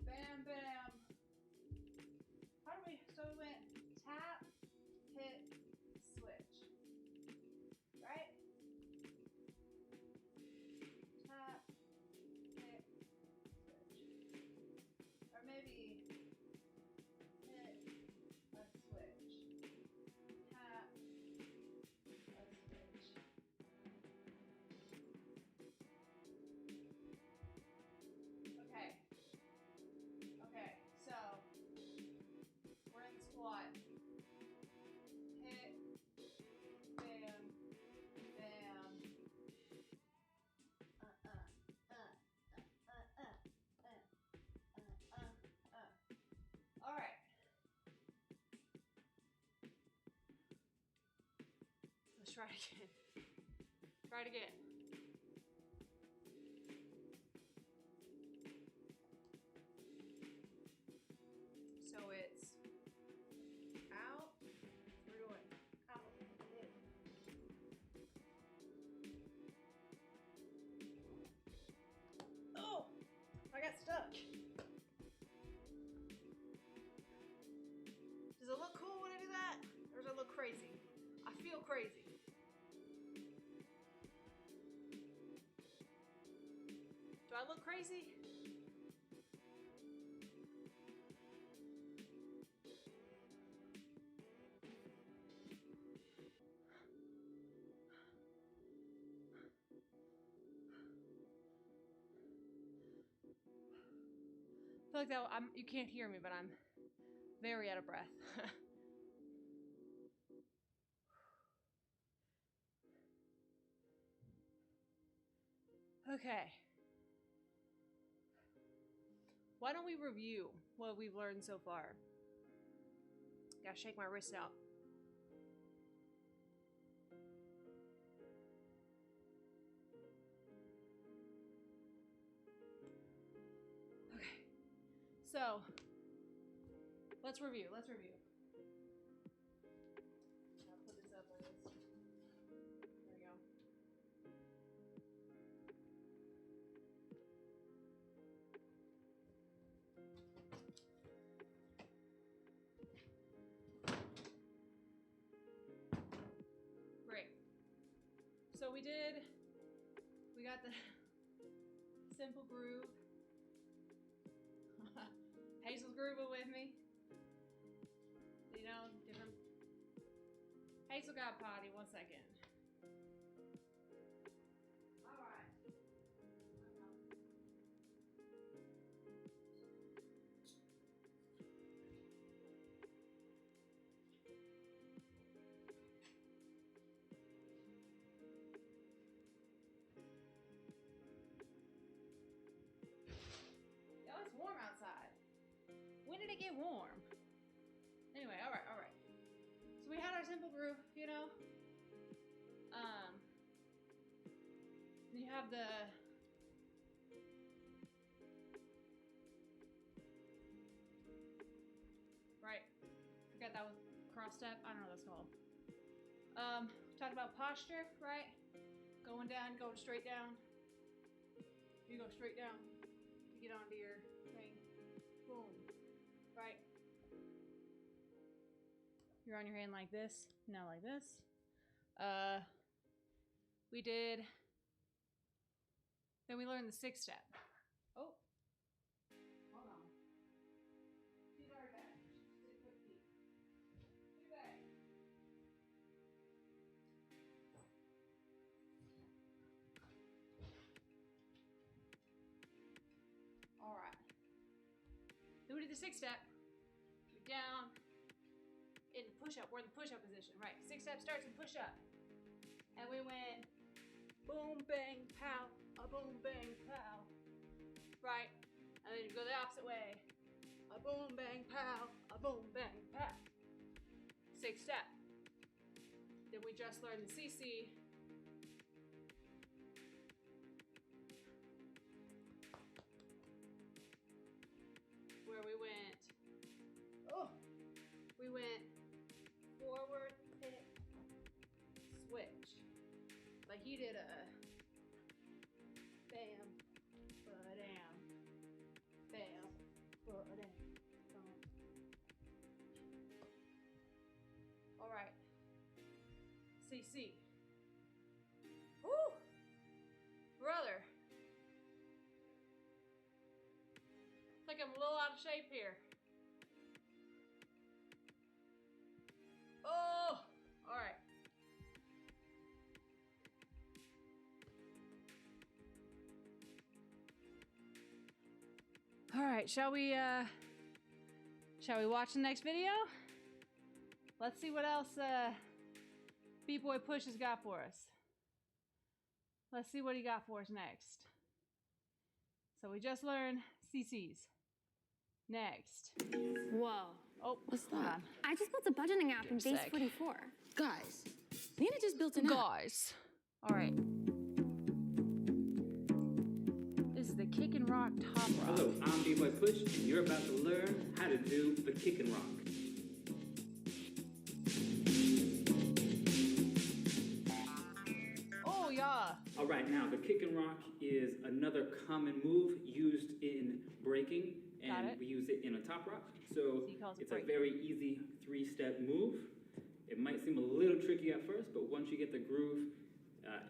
bam, bam. How do we, so we went tap, hit, switch, right? Tap, hit, switch. Or maybe hit, a switch, tap, a switch. Okay. Okay, so we're in squat. Hit, bam, bam. All right. Let's try it again. Try it again. So it's out. We're going out. Hit. Oh, I got stuck. Does it look cool when I do that? Or does it look crazy? I feel crazy. Do I look crazy? I feel like that you can't hear me, but I'm very out of breath. Okay. Why don't we review what we've learned so far? Gotta shake my wrists out. Okay. So, let's review. I'll put this up like this. There we go. Great. So we got the simple groove. Hazel's grooving with me. You know, different. Hazel got potty, 1 second. All right. groove, you know? You have the right. Forget that was cross step. I don't know what that's called. Talk about posture, right? Going down, going straight down. You go straight down. You get onto your thing. Boom. Right. You're on your hand like this, now like this. We did, then we learned the 6 step. Oh, hold on. Be right back. Just take a quick peek. Be back. All right. Then we did the 6 step. You're down. In push-up, we're in the push-up position, right? 6 step starts in push-up. And we went boom, bang, pow, a boom, bang, pow. Right? And then you go the opposite way. A boom, bang, pow, a boom, bang, pow. 6 step. Then we just learned the CC. Where we went forward, hit, switch. Like he did a bam, ba-dam, bam, ba-dam. All right, CC. Woo, brother. It's like I'm a little out of shape here. Oh, all right. All right, shall we watch the next video? Let's see what else B-Boy Push has got for us. Let's see what he got for us next. So we just learned CCs. Next. Whoa. Oh, What's hold that? on. I just built a budgeting app in Give me a base sec. 44. Guys, Nina just built an app. Guys. All right. This is the Kick and Rock Top Rock. Hello, I'm B-Boy Push, and you're about to learn how to do the kick and rock. Oh, yeah. All right, now the kick and rock is another common move used in breaking, Got and it. we use it in a top rock. So he calls it it's a breaking. very easy 3-step move. It might seem a little tricky at first, but once you get the groove,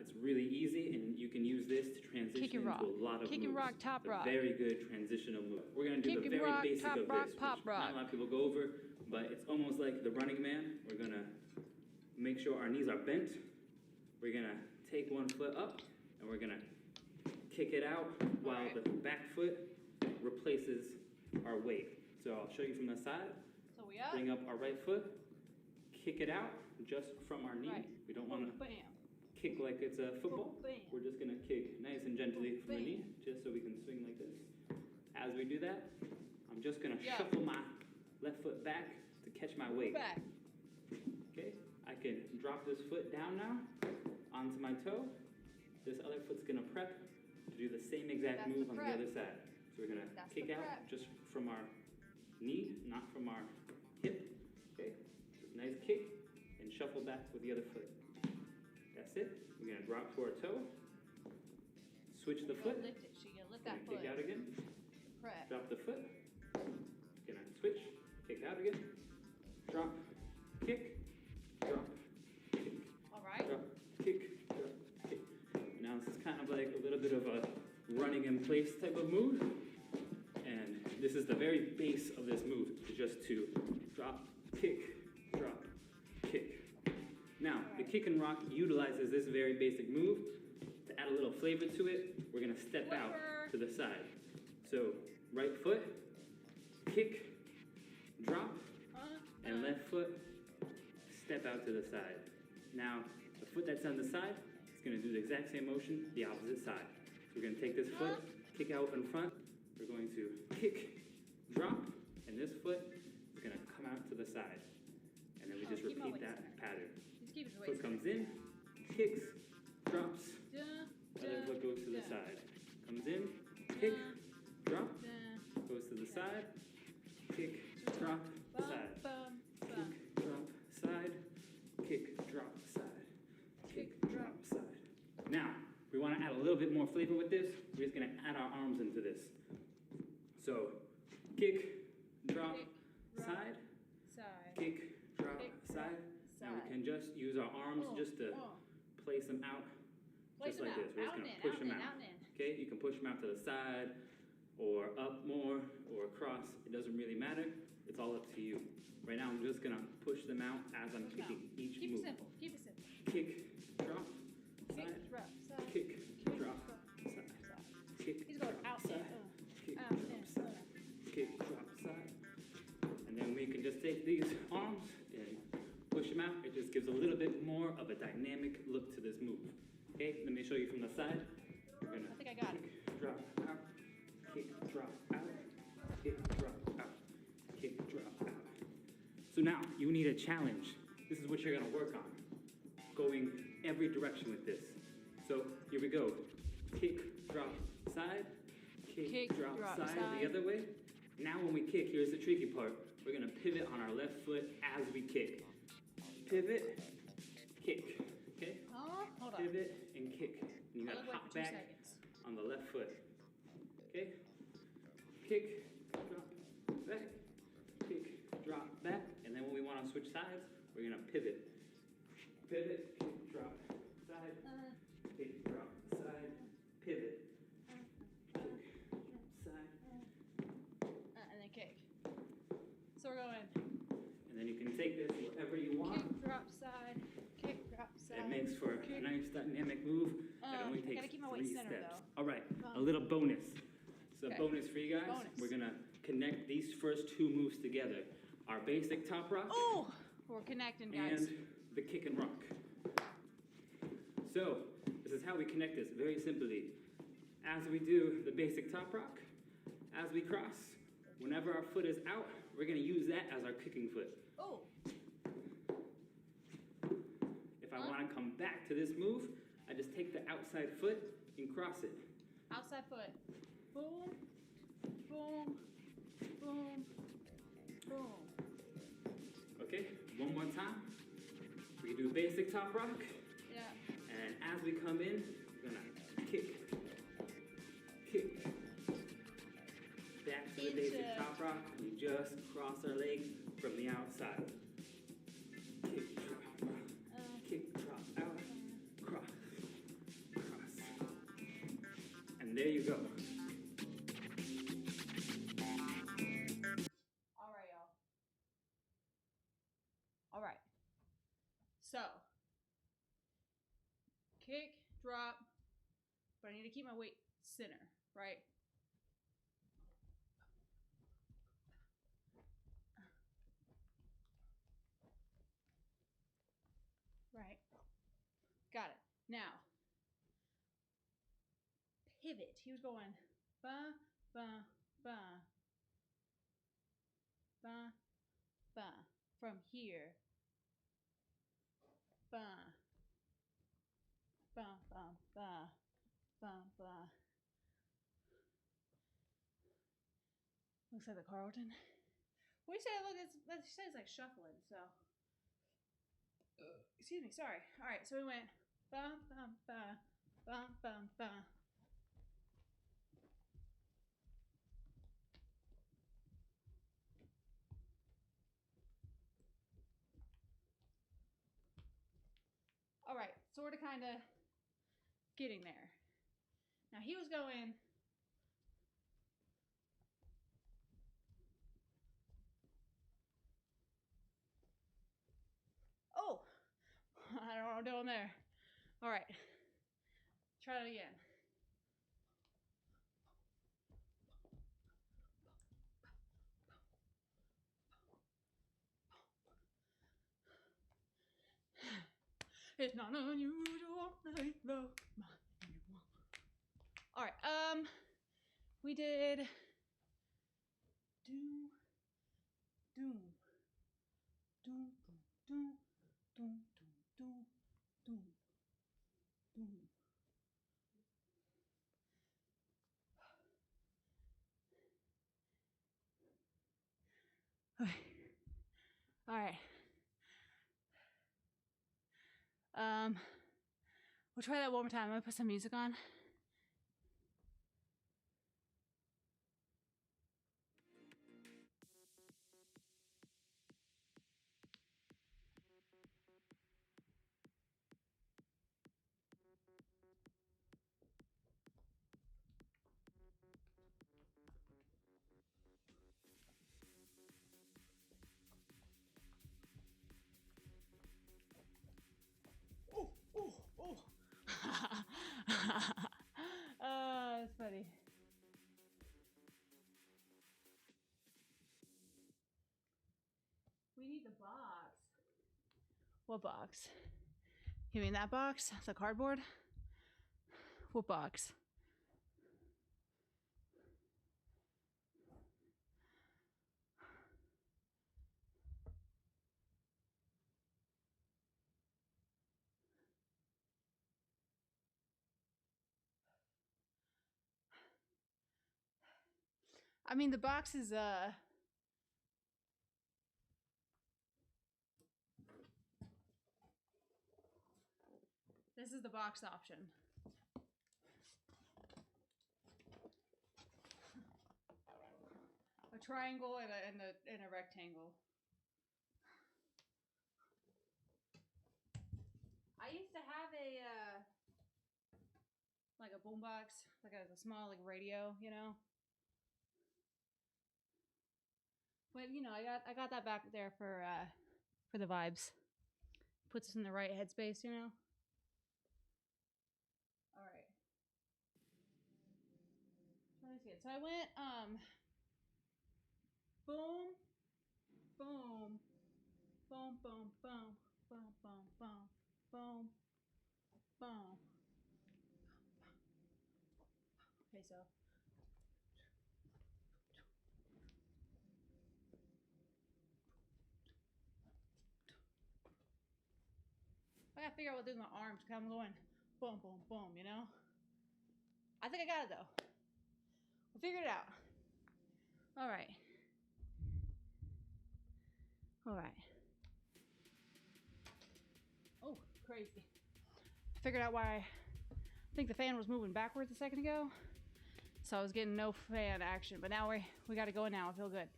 it's really easy, and you can use this to transition Kick and into rock. a lot of Kick moves. and rock, top It's a rock. very good transitional move. We're gonna do Kick the and very rock, basic top of rock, this, pop which rock. not a lot of people go over, but it's almost like the running man. We're gonna make sure our knees are bent. We're gonna take one foot up, and we're gonna kick it out while Alright. the back foot replaces our weight. So I'll show you from the side. So we up. Bring up our right foot, kick it out just from our knee. Right. We don't want to Bam. kick like it's a football. Bam. We're just gonna kick nice and gently from the Bam. knee, just so we can swing like this. As we do that, I'm just gonna Yeah. shuffle my left foot back to catch my weight. Back. Okay, I can drop this foot down now onto my toe. This other foot's gonna prep to do the same exact That's move the on the prep. other side. So we're gonna That's kick the out prep. just from our knee, not from our hip. Okay, just nice kick and shuffle back with the other foot. That's it. We're gonna drop to our toe, switch the You foot, gotta lift it. She gotta lift gonna that kick foot. out again, Prep. drop the foot, gonna switch, kick out again, drop, kick, drop, kick, All right. drop, kick, drop, kick. Now this is kind of like a little bit of a running in place type of move, and this is the very base of this move, is just to drop, kick, drop, kick. Now, the kick and rock utilizes this very basic move. To add a little flavor to it, we're gonna step out Flavor. to the side. So, right foot, kick, drop, and left foot, step out to the side. Now, the foot that's on the side is gonna do the exact same motion, the opposite side. So we're gonna take this foot, kick out in front. We're going to kick, drop, and this foot is gonna come out to the side. and then we just keep my repeat weight that center. pattern. Just keep his weight Foot comes in, kicks, drops, other foot goes to the side. Comes in, kick, drop, goes to the side, kick, drop, side. Kick, drop, side, kick, drop, side. Kick, drop, side. Now, we want to add a little bit more flavor with this. We're just going to add our arms into this. So, kick, drop, side, kick, drop, side. Now we can just use our arms just to place them out, just like this. We're just going to push them out. Okay, you can push them out to the side, or up more, or across. It doesn't really matter. It's all up to you. Right now, I'm just going to push them out as I'm kicking each move. Keep it simple. Kick, drop, side, kick, drop, side, kick, He's going out side, kick, drop, side, kick, drop, side. And then we can just take these arms and push them out. It just gives a little bit more of a dynamic look to this move. Okay, let me show you from the side. We're gonna I think I got it. kick, drop, out, kick, drop, out, kick, drop, out, kick, drop, out. So now you need a challenge. This is what you're gonna work on. Going every direction with this. So here we go. Kick, drop, side. Kick, drop, side. The other way. Now when we kick, here's the tricky part. We're gonna pivot on our left foot as we kick. Pivot, kick. Okay? Hold on. Pivot and kick. And you gotta I'll wait hop for 2 back seconds. on the left foot. Okay? Kick, drop, back. Kick, drop, back. And then when we wanna switch sides, we're gonna pivot. Pivot, kick, drop, side, kick, drop, side, pivot, kick, drop, side. And then kick. So we're going And then you can take this wherever you want. kick, drop, side, kick, drop, side. It makes for a nice dynamic move that only I takes gotta keep my weight 3 centered, steps. though. All right, a little bonus. So Okay. bonus for you guys. Bonus. We're gonna connect these first 2 moves together. Our basic top rock Oh, we're connecting, guys. and the kick and rock. So, this is how we connect this, very simply. As we do the basic top rock, as we cross, whenever our foot is out, we're gonna use that as our kicking foot. Oh, If I wanna come back to this move, I just take the outside foot and cross it. outside foot. Boom, boom, boom, boom. Okay, one more time. We do basic top rock, Yeah. and as we come in, we're gonna kick, back to the basic Into- top rock, and we just cross our legs from the outside. Kick, drop, kick, drop, out, cross, cross. And there you go. All right, y'all. All right. So, kick, drop, but I need to keep my weight center, right? Right. Got it. Now, pivot. He was going ba, ba, ba, ba, ba, from here. Ba, ba, ba, ba, ba, ba. Looks like the Carlton. We say look, it says like shuffling. So, excuse me. Sorry. All right. So we went ba, ba, ba, ba, ba, ba. All right, sort of kind of getting there. Now he was going oh, I don't know what I'm doing there. All right, try it again. It's not unusual, I love my usual. All right, we did doom, doom, doom, All right. We'll try that one more time. I'm gonna put some music on. That's funny. We need the box. What box? You mean that box? The cardboard? What box? I mean, the box is, this is the box option. A triangle and a rectangle. I used to have a, like a boombox, like a small like radio, you know. But you know, I got that back there for the vibes. Puts us in the right headspace, you know. All right. Try this again. So I went boom, boom, boom, boom, boom, boom, boom, boom, boom, boom. Okay, so. I gotta figure out what to do with my arms because I'm going boom, boom, boom, you know? I think I got it though. We'll figure it out. All right. All right. Oh, crazy. Figured out why I think the fan was moving backwards a second ago. So I was getting no fan action, but now we got to go now. I feel good.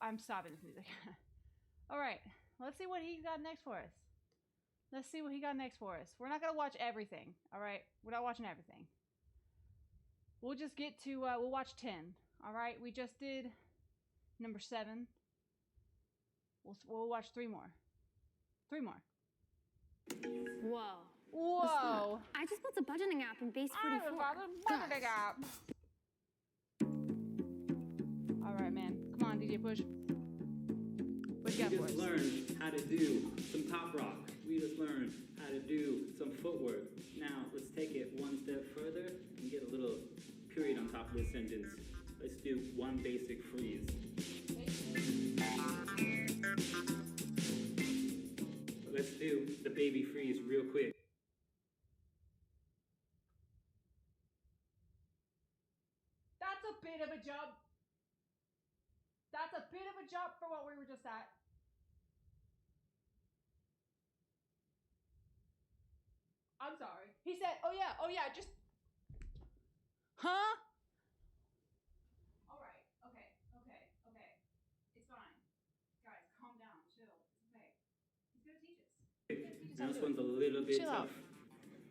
I'm stopping this music. All right. Let's see what he got next for us. Let's see what he got next for us. We're not going to watch everything, all right? We're not watching everything. We'll just get to, we'll watch 10, all right? We just did number 7. We'll watch 3 more. 3 more. Whoa. Whoa. I just built a budgeting app in Base 44. I just built a budgeting app. All right, man. Come on, DJ Push. What you got for us? We just learned how to do some top rock. We just learned how to do some footwork. Now, let's take it one step further and get a little period on top of this sentence. Let's do one basic freeze. Let's do the baby freeze real quick. That's a bit of a jump. That's a bit of a jump for what we were just at. I'm sorry. He said, oh yeah, just... Huh? All right, okay. It's fine. Guys, calm down, chill, it's okay. He's gonna teach us. Now this one's a little bit Chill tough. out.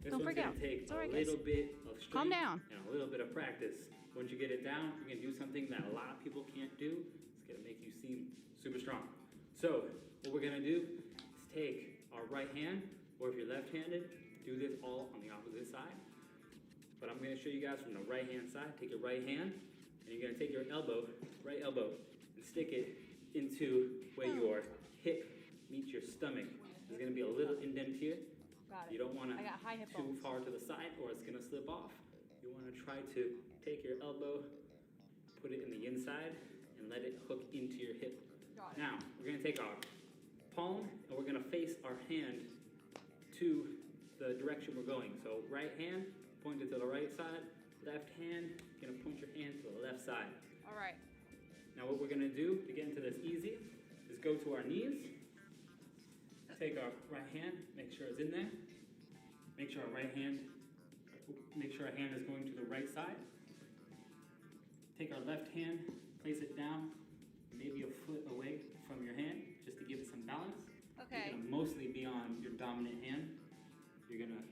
This Don't one's freak gonna out. take It's all right, a guys. little bit of strength Calm down. and a little bit of practice. Once you get it down, you can do something that a lot of people can't do. It's gonna make you seem super strong. So what we're gonna do is take our right hand, or if you're left-handed, do this all on the opposite side. But I'm gonna show you guys from the right-hand side. Take your right hand, and you're gonna take your elbow, right elbow, and stick it into where your hip meets your stomach. There's gonna be a little indent here. Got it. You don't wanna I got high hip too bones. far to the side or it's gonna slip off. You wanna try to take your elbow, put it in the inside, and let it hook into your hip. Got it. Now, we're gonna take our palm and we're gonna face our hand to the direction we're going. So right hand, pointed to the right side. Left hand, gonna point your hand to the left side. All right. Now what we're gonna do to get into this easy is go to our knees, take our right hand, make sure it's in there, make sure our hand is going to the right side. Take our left hand, place it down, maybe a foot away from your hand, just to give it some balance. Okay. You're gonna mostly be on your dominant hand. You're gonna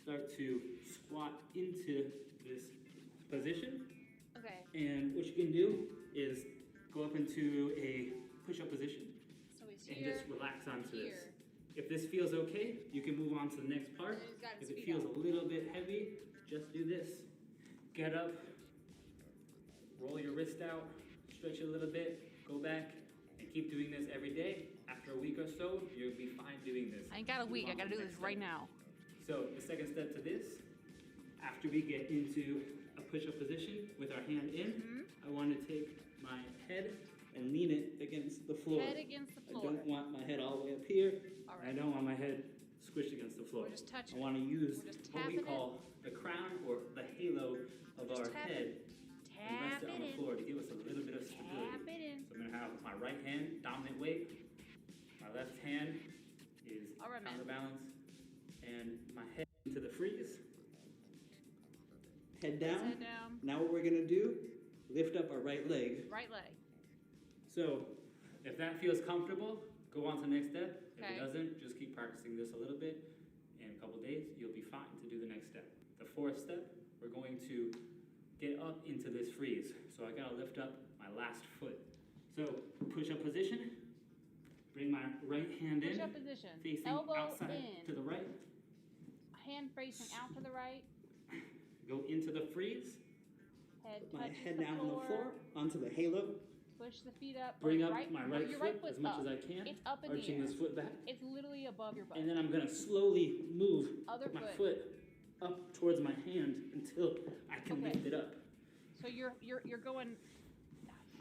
start to squat into this position. Okay. And what you can do is go up into a push-up position So he's and here. just relax onto this. here. If this feels okay, you can move on to the next part. And he's got his If it feet feels up. a little bit heavy, just do this. Get up, roll your wrist out, stretch it a little bit, go back, and keep doing this every day. After a week or so, you'll be fine doing this. I ain't got a Move week. I on to gotta the do next this right step. now. So the second step to this, after we get into a push-up position with our hand in, Mm-hmm. I want to take my head and lean it against the floor. Head against the floor. I don't want my head all the way up here. All I right. don't want my head squished against the floor. We're just touching I want to use We're just what we tapping it. call the crown or the halo of Just our tap head it. and rest Tap it on it the in. floor to give us a little bit of Tap stability. it in. So I'm gonna have my right hand dominant weight, my left hand is All right, man. counterbalance, and my head into the freeze. Head down. Head down. Now what we're gonna do, lift up our right leg. Right leg. So if that feels comfortable, go on to the next step. If Okay. it doesn't, just keep practicing this a little bit. In a couple days, you'll be fine to do the next step. The fourth step, we're going to get up into this freeze. So I gotta lift up my last foot. So push up position, bring my right hand in, Push up position. facing Elbow outside in. to the right. Hand facing out to the right. Go into the freeze, Head put my touches head the down floor. on the floor, onto the halo. Push the feet up. Bring Your up my right your foot right foot's as much up. as I can, It's up in the arching air. this foot back. It's literally above your butt. And then I'm gonna slowly move Other my foot. foot up towards my hand until I can Okay. lift it up. So you're going.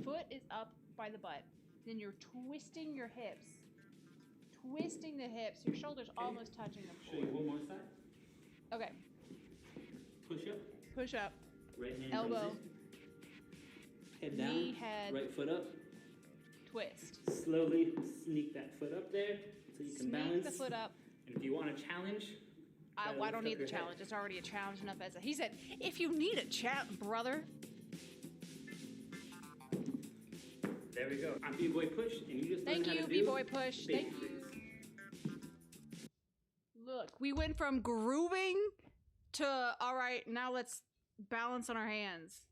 Foot is up by the butt. Then you're twisting your hips. Twisting the hips. Your shoulders almost touching the Show you floor. one more side. Okay. Push up, Push up. right hand Elbow. comes in. Head down, Knee, head. right foot up. Twist. Slowly sneak that foot up there so you can Sneak balance. the foot up. And if you want a challenge, try to I lift don't up need the your head. challenge. It's already a challenge enough as a. He said, if you need a chat, brother. There we go. I'm B-Boy Push, and you just learn Thank how you, to do B-Boy Push. baby Thank you. freeze. Look, we went from grooving to, all right, now let's balance on our hands.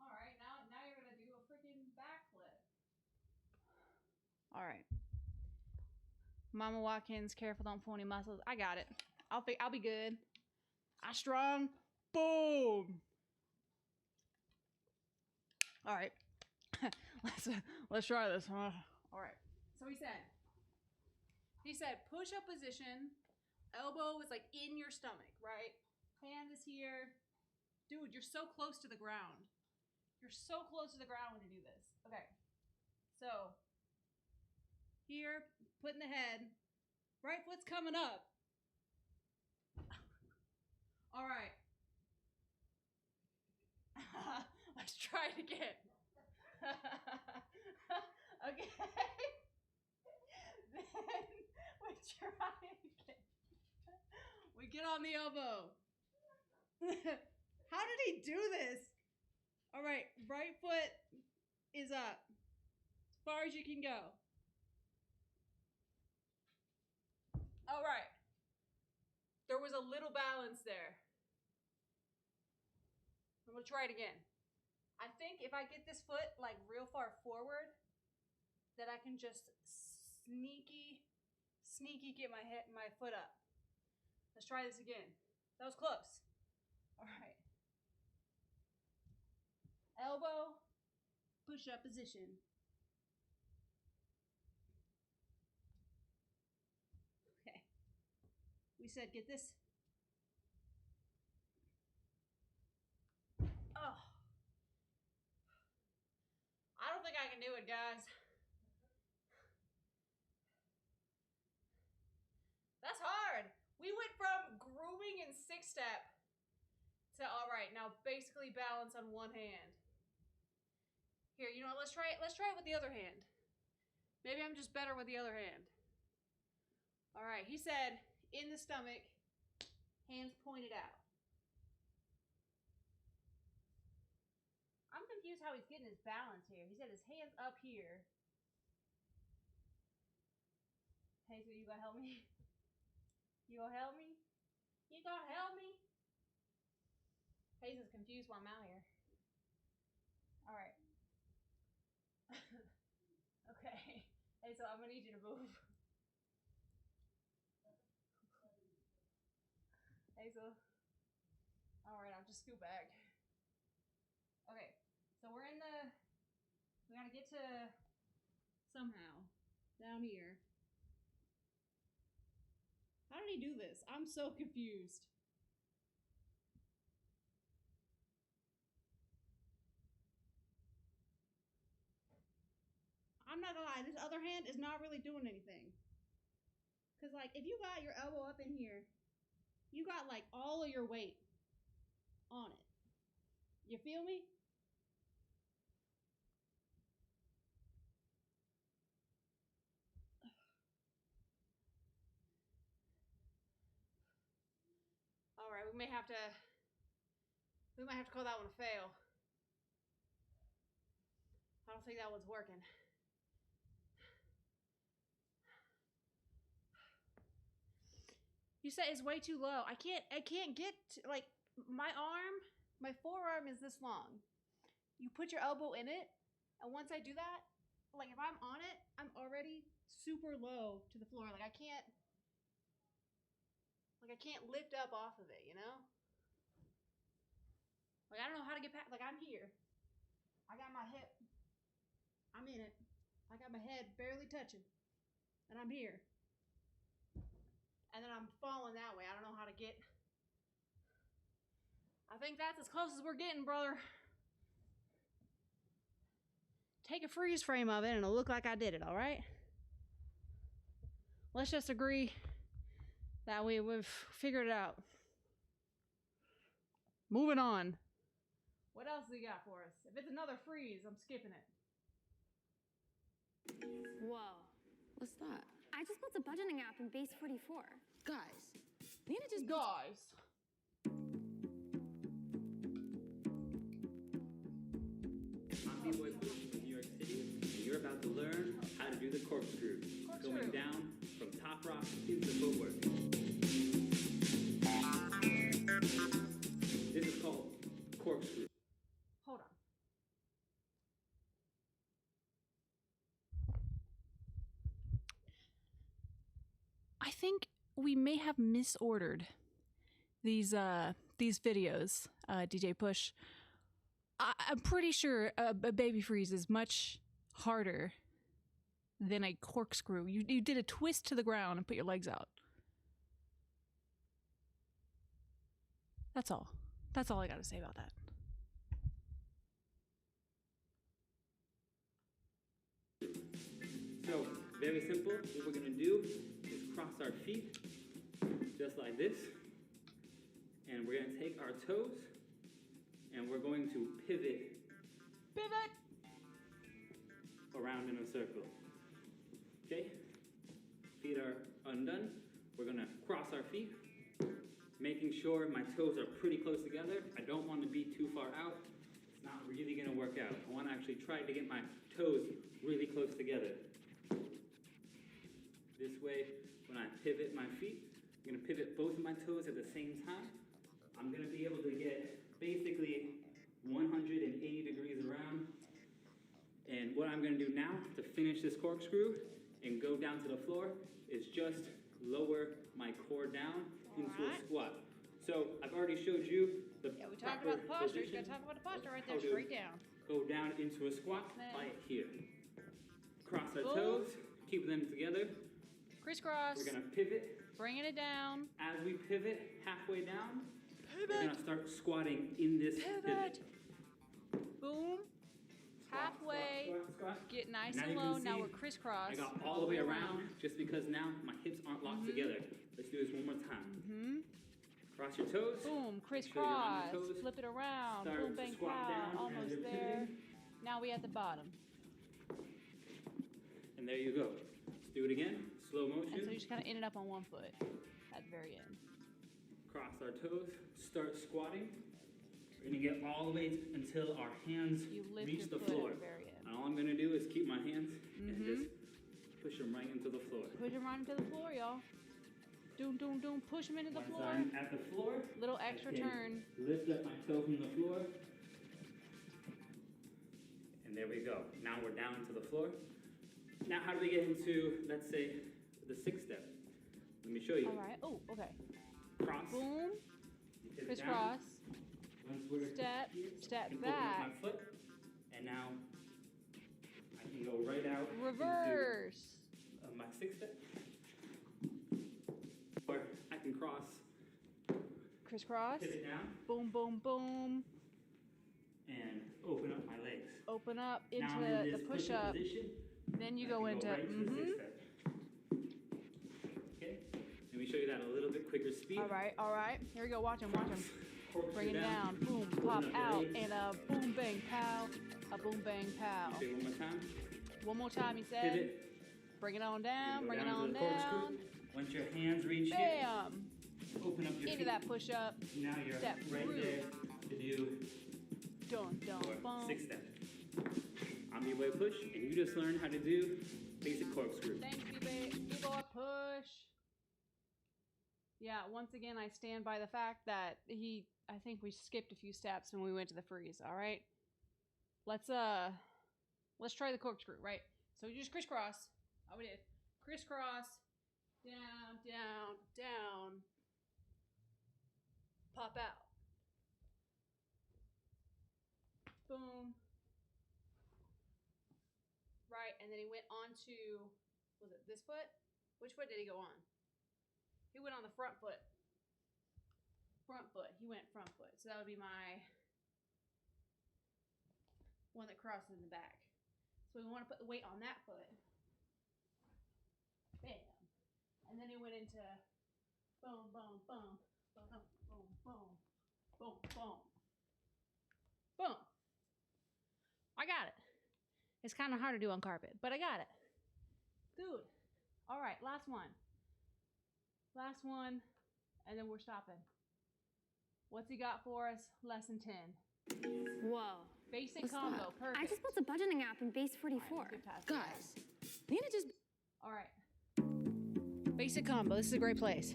All right, now you're going to do a freaking backflip. All right. Mama Watkins, careful, don't pull any muscles. I got it. I'll be good. I strong. Boom. All right. let's try this. All right. So he said push up position. Elbow is like in your stomach, right? Hand is here. Dude, you're so close to the ground. You're so close to the ground when you do this. Okay. So here, putting the head. Right foot's coming up. All right. Let's try it again. Okay. Then we try it again. We get on the elbow. How did he do this? All right, right foot is up. As far as you can go. All right. There was a little balance there. I'm gonna try it again. I think if I get this foot like real far forward, that I can just sneaky get my foot up. Let's try this again. That was close. All right. Elbow, push up position. Okay. We said get this. Oh. I don't think I can do it, guys. That's hard. We went from grooving in 6-step to, all right, now basically balance on one hand. Here, you know what? Let's try it. Let's try it with the other hand. Maybe I'm just better with the other hand. All right. He said in the stomach, hands pointed out. I'm confused how he's getting his balance here. He said his hands up here. Hey, so you gonna help me? You gonna help me? You gonna help me? Hayes is confused while I'm out here. All right. Okay. Hey, so I'm gonna need you to move. Hazel. All right, I'll just scoot back. Okay, so we're in the. We gotta get to somehow down here. How did he do this? I'm so confused. I'm not gonna lie, this other hand is not really doing anything. Cause like, if you got your elbow up in here, you got like all of your weight on it. You feel me? All right, we might have to call that one a fail. I don't think that one's working. You said it's way too low. I can't get to, like, my forearm is this long. You put your elbow in it, and once I do that, like if I'm on it, I'm already super low to the floor. Like I can't lift up off of it, you know? Like I don't know how to get past, like I'm here. I got my hip. I'm in it. I got my head barely touching. And I'm here. And then I'm falling that way. I don't know how to get. I think that's as close as we're getting, brother. Take a freeze frame of it and it'll look like I did it, all right? Let's just agree that we've figured it out. Moving on. What else do you got for us? If it's another freeze, I'm skipping it. Whoa. What's that? I just built a budgeting app in Base 44. Guys, Nina just Guys. I'm B-Boy Push from New York City, and you're about to learn how to do the corkscrew. Going down from top rock into footwork. This is called corkscrew. Hold on. I think we may have misordered these videos, DJ Push. I'm pretty sure a baby freeze is much harder than a corkscrew. You did a twist to the ground and put your legs out. That's all. That's all I gotta say about that. So, very simple. What we're gonna do is cross our feet, just like this. And we're gonna take our toes, and we're going to pivot. Pivot! Around in a circle. Okay? Feet are undone. We're gonna cross our feet, making sure my toes are pretty close together. I don't want to be too far out. It's not really gonna work out. I want to actually try to get my toes really close together. This way, when I pivot my feet, I'm gonna pivot both of my toes at the same time. I'm gonna be able to get basically 180 degrees around. And what I'm gonna do now to finish this corkscrew and go down to the floor is just lower my core down into a squat. So I've already showed you the Yeah, we talked about the posture. You gotta talk about the posture right there, straight down. Go down into a squat right here. Cross our Boom. toes, keep them together. Crisscross. We're gonna pivot. Bringing it down. As we pivot halfway down, Pivot. we're gonna start squatting in this pivot. Boom. Halfway. Squat. Get nice Now and you low. can Now see we're crisscross. I got all the way around just because now my hips aren't locked together. Let's do this one more time. Cross your toes. Boom. Make sure you're on Crisscross. your toes. Flip it around. Start Boom, to bang, squat pow. down as Almost you're there. pivoting. Now we at the bottom. And there you go. Let's do it again. Slow motion. And so you just kind of ended up on one foot at the very end. Cross our toes. Start squatting. We're gonna get all the way until our hands You lift reach your the foot floor. at the very end. And all I'm gonna do is keep my hands and just push them right into the floor. Push them right into the floor, y'all. Doom, doom, doom. Push them into the Once floor. I'm at the floor, Little extra I can turn. lift up my toe from the floor. And there we go. Now we're down to the floor. Now how do we get into, let's say, the sixth step? Let me show you. All right. Oh, okay. Cross. Boom. You hit it Crisscross. down. Once we're Step. here, Step I can open up back. my foot, and now I can go right out Reverse. into my sixth step. Or I can cross, Crisscross. pivot down, Boom, boom, boom. and open up my legs. Open up Now I'm into in the this push-up. position. Then you I go can into right to the sixth step. Okay, let me show you that a little bit quicker speed. All right, all right. Here we go. Watch him, watch him. Corkscrew Bring it down. Boom, pop Open up your out, legs. and a boom, bang, pow. A boom, bang, pow. Say it one more time. One more time, he said. Pivot. Bring it on You're down, gonna bring go it down to on the corkscrew. down. Once your hands reach here, Bam! open up your Into feet. that push-up. Now you're Step right through. there to do Dun, dun, your bum. sixth step. I'm B-Boy Push, and you just learned how to do basic corkscrew. Thanks, B-Boy Push. Yeah, once again, I stand by the fact that I think we skipped a few steps when we went to the freeze, all right? Let's try the corkscrew, right? So you just crisscross. Oh, we did. Crisscross. Down, down, down. Pop out. Boom. Right, and then he went on to, was it this foot? Which foot did he go on? He went on the front foot. Front foot. He went front foot. So that would be my one that crosses in the back. So we want to put the weight on that foot. Bam. And then he went into boom, boom, boom, boom, boom, boom, boom, boom, boom. I got it. It's kind of hard to do on carpet, but I got it. Dude. All right, last one. Last one, and then we're stopping. What's he got for us? Lesson 10. Whoa. Basic What's combo. that? Perfect. I just built a budgeting app in Base All right, 44. let's get past that. Guys, Nina just. All right. Basic combo. This is a great place.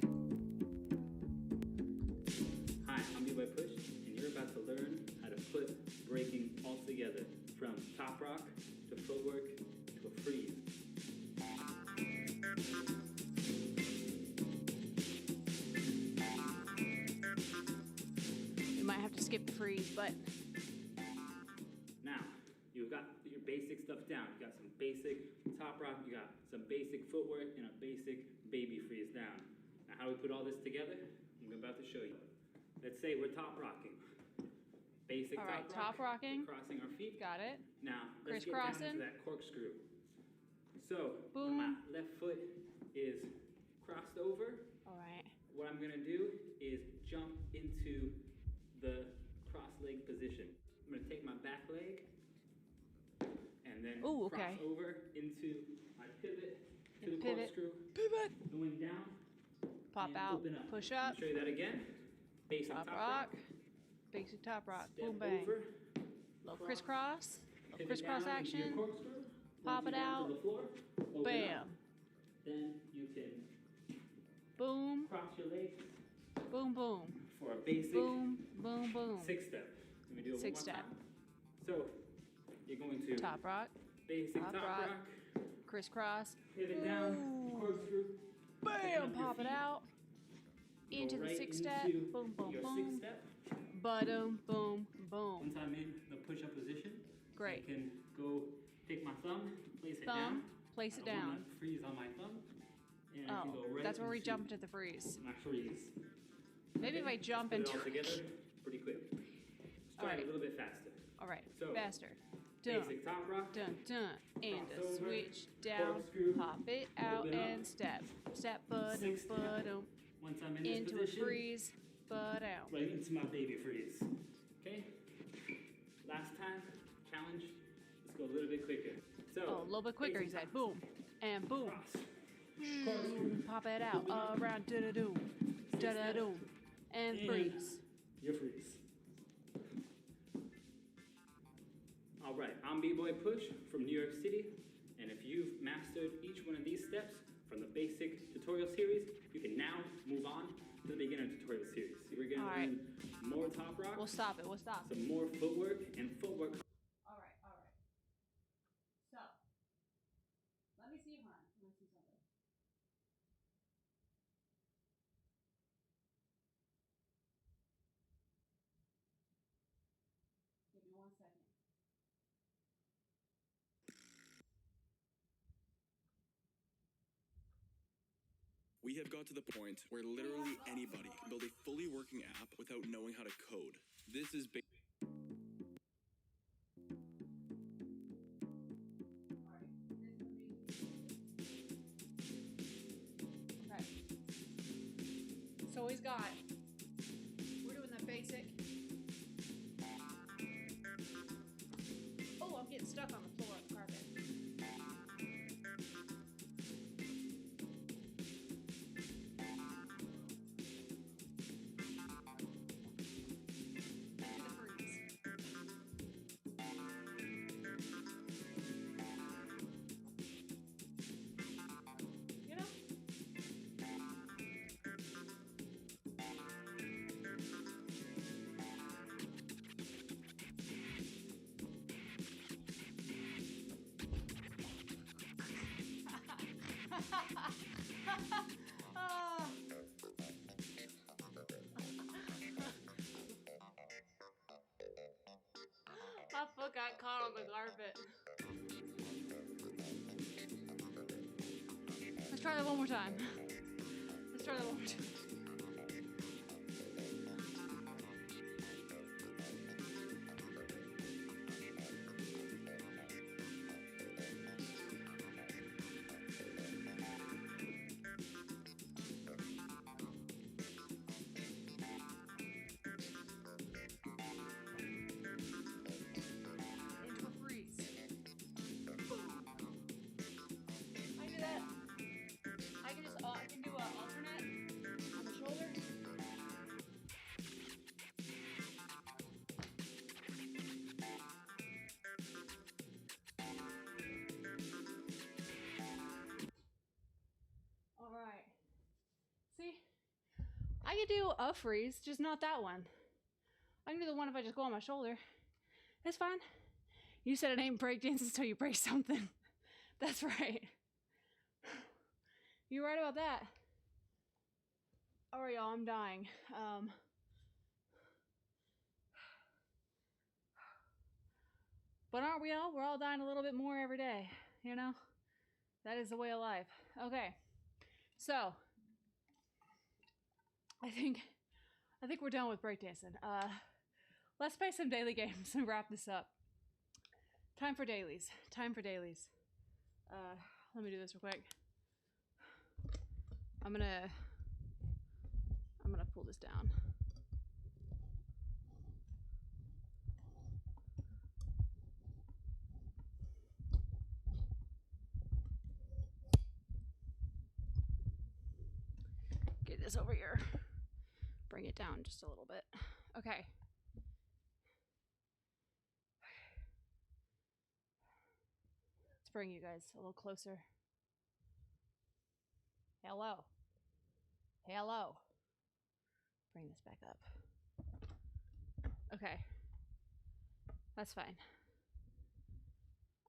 Hi, I'm B-Boy Push, and you're about to learn how to put breaking all together, from top rock to footwork to a freeze. We might have to skip the freeze, but Now, you've got your basic stuff down. You got some basic top rock, you got some basic footwork, and a basic baby freeze down. Now, how do we put all this together? I'm about to show you. Let's say we're top rocking. Basic all right, top top rocking. crossing our feet. Got it. Now, let's get down Crisscrossing. into that corkscrew. So, Boom. when my left foot is crossed over, All right. what I'm gonna do is jump into the cross leg position. I'm gonna take my back leg and then Ooh, cross okay. over into my pivot to the Pivot. corkscrew. Pivot. Going down. Pop and out. open up. Push Let me up. show you that again. Basic Top top rock. Basic top rock. Step Boom, bang. over. Little cross, crisscross. Little pivot crisscross down into your action. corkscrew. Pop Once it you're down out. to the floor, open up. Bam. Then you can Boom. cross your legs Boom, boom. for a basic Boom, boom, boom. six step. Let me do it Six one more step. time. So you're going to Top rock. basic top top rock. rock, Crisscross. pivot down, Ooh. corkscrew, Bam. open up your Pop it feet, out. go Into the right six step. into Boom, boom, your boom. six step. Boom, boom, boom. Once I'm in the push-up position, Great. I can go take my thumb, place it Thumb, down. place I it don't down. wanna freeze on my thumb, and I can go Oh, right that's where we into jump into the freeze. my freeze. Maybe if I Okay, jump let's into put it all together pretty quick. Let's try it Alright. a little bit faster. All right, So, faster. Dun, Basic top rock, dun, dun. And a crossover, switch down. corkscrew, Pop it out open up, and step. Step, bud, six step, bud, once I'm in this into a position, freeze, bud out. right into my baby freeze. Okay? Last time, challenge, go a little bit quicker. So, Oh, a little bit quicker, he basic said. hops. Boom. And boom. Cross. Corkscrew. Pop it out. Around da-da-doo. Da-da-doo. And freeze. You freeze. All right, I'm B-Boy Push from New York City. And if you've mastered each one of these steps from the basic tutorial series, you can now move on to the beginner tutorial series. We're going to learn more top rock. We'll stop it. We'll stop. Some more footwork and footwork. All right. So, let me see, hon. Let me see something. Give me 1 second. We have got to the point where literally anybody can build a fully working app without knowing how to code. This is Okay. So we're doing the basic. Oh, I'm getting stuck on the floor of the carpet. You know? Ah. My foot got caught on the carpet. Let's try that one more time. Let's try that one more time. Into a freeze. I do that. I can do an alternate on the shoulder. All right. See, I can do a freeze, just not that one. I can do the one if I just go on my shoulder. It's fine. You said it ain't breakdance until you break something. That's right. You're right about that. All right, y'all, I'm dying. But aren't we all? We're all dying a little bit more every day, you know? That is the way of life. Okay, so I think we're done with breakdancing. Let's play some daily games and wrap this up. Time for dailies. Let me do this real quick. I'm gonna pull this down. Get this over here. Bring it down just a little bit. Okay. Let's bring you guys a little closer. Hello. Bring this back up. Okay. That's fine.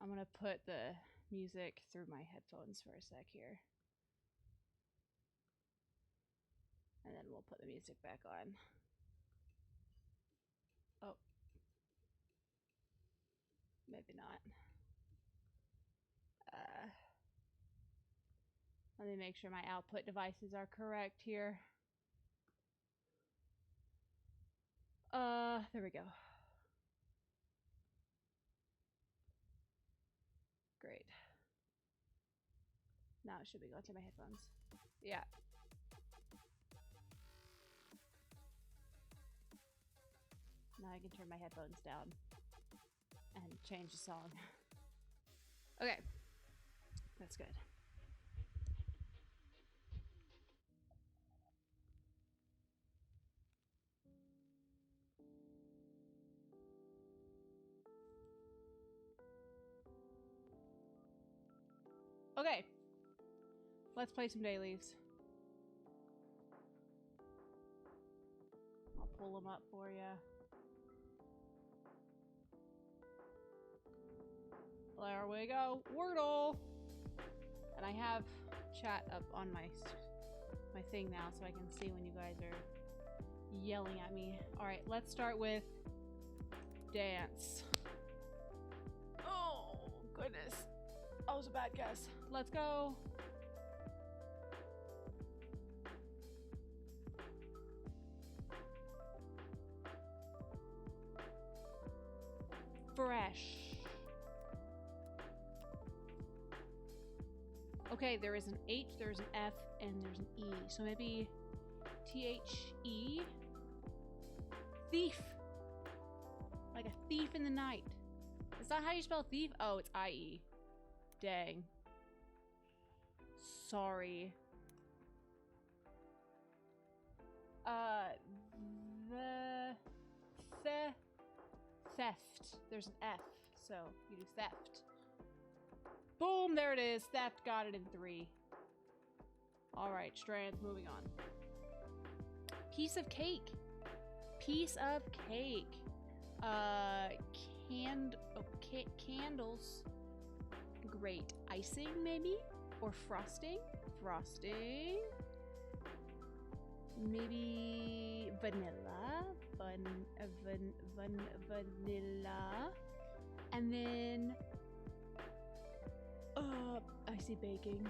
I'm gonna put the music through my headphones for a sec here. And then we'll put the music back on. Oh. Maybe not. Let me make sure my output devices are correct here. There we go. Great. Now it should be going to my headphones. Yeah. Now I can turn my headphones down and change the song. Okay. That's good. Okay. Let's play some dailies. I'll pull them up for you. There we go. Wordle! And I have chat up on my thing now so I can see when you guys are yelling at me. Alright, let's start with dance. Oh, goodness. That was a bad guess. Let's go. Fresh. Okay, there is an H, there's an F, and there's an E. So maybe T-H-E? Thief. Like a thief in the night. Is that how you spell thief? Oh, it's I-E. Dang. Sorry. Theft. There's an F, so you do theft. Boom, there it is. Theft, got it in 3. Alright, strands, moving on. Piece of cake. Piece of cake. Candles. Great. Icing, maybe? Or frosting? Frosting. Maybe vanilla. Vanilla. And then I see baking.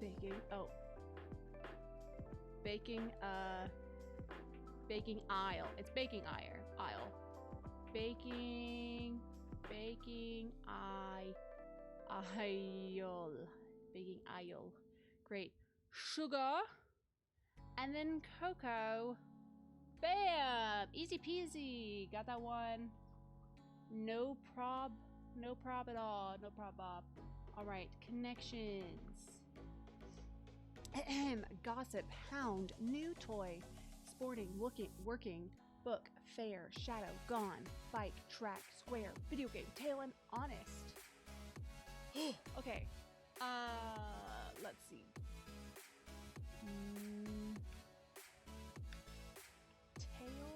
Baking. Oh. Baking, baking aisle. It's baking aisle. Baking aisle. Baking aisle. Great. Sugar. And then cocoa. Bam! Easy peasy. Got that one. No prob at all. No prob. Alright, connections. Gossip, hound, new toy, sporting, working, book, fair, shadow, gone, bike, track, square, video game, tail, and honest. Okay. Let's see. Tail,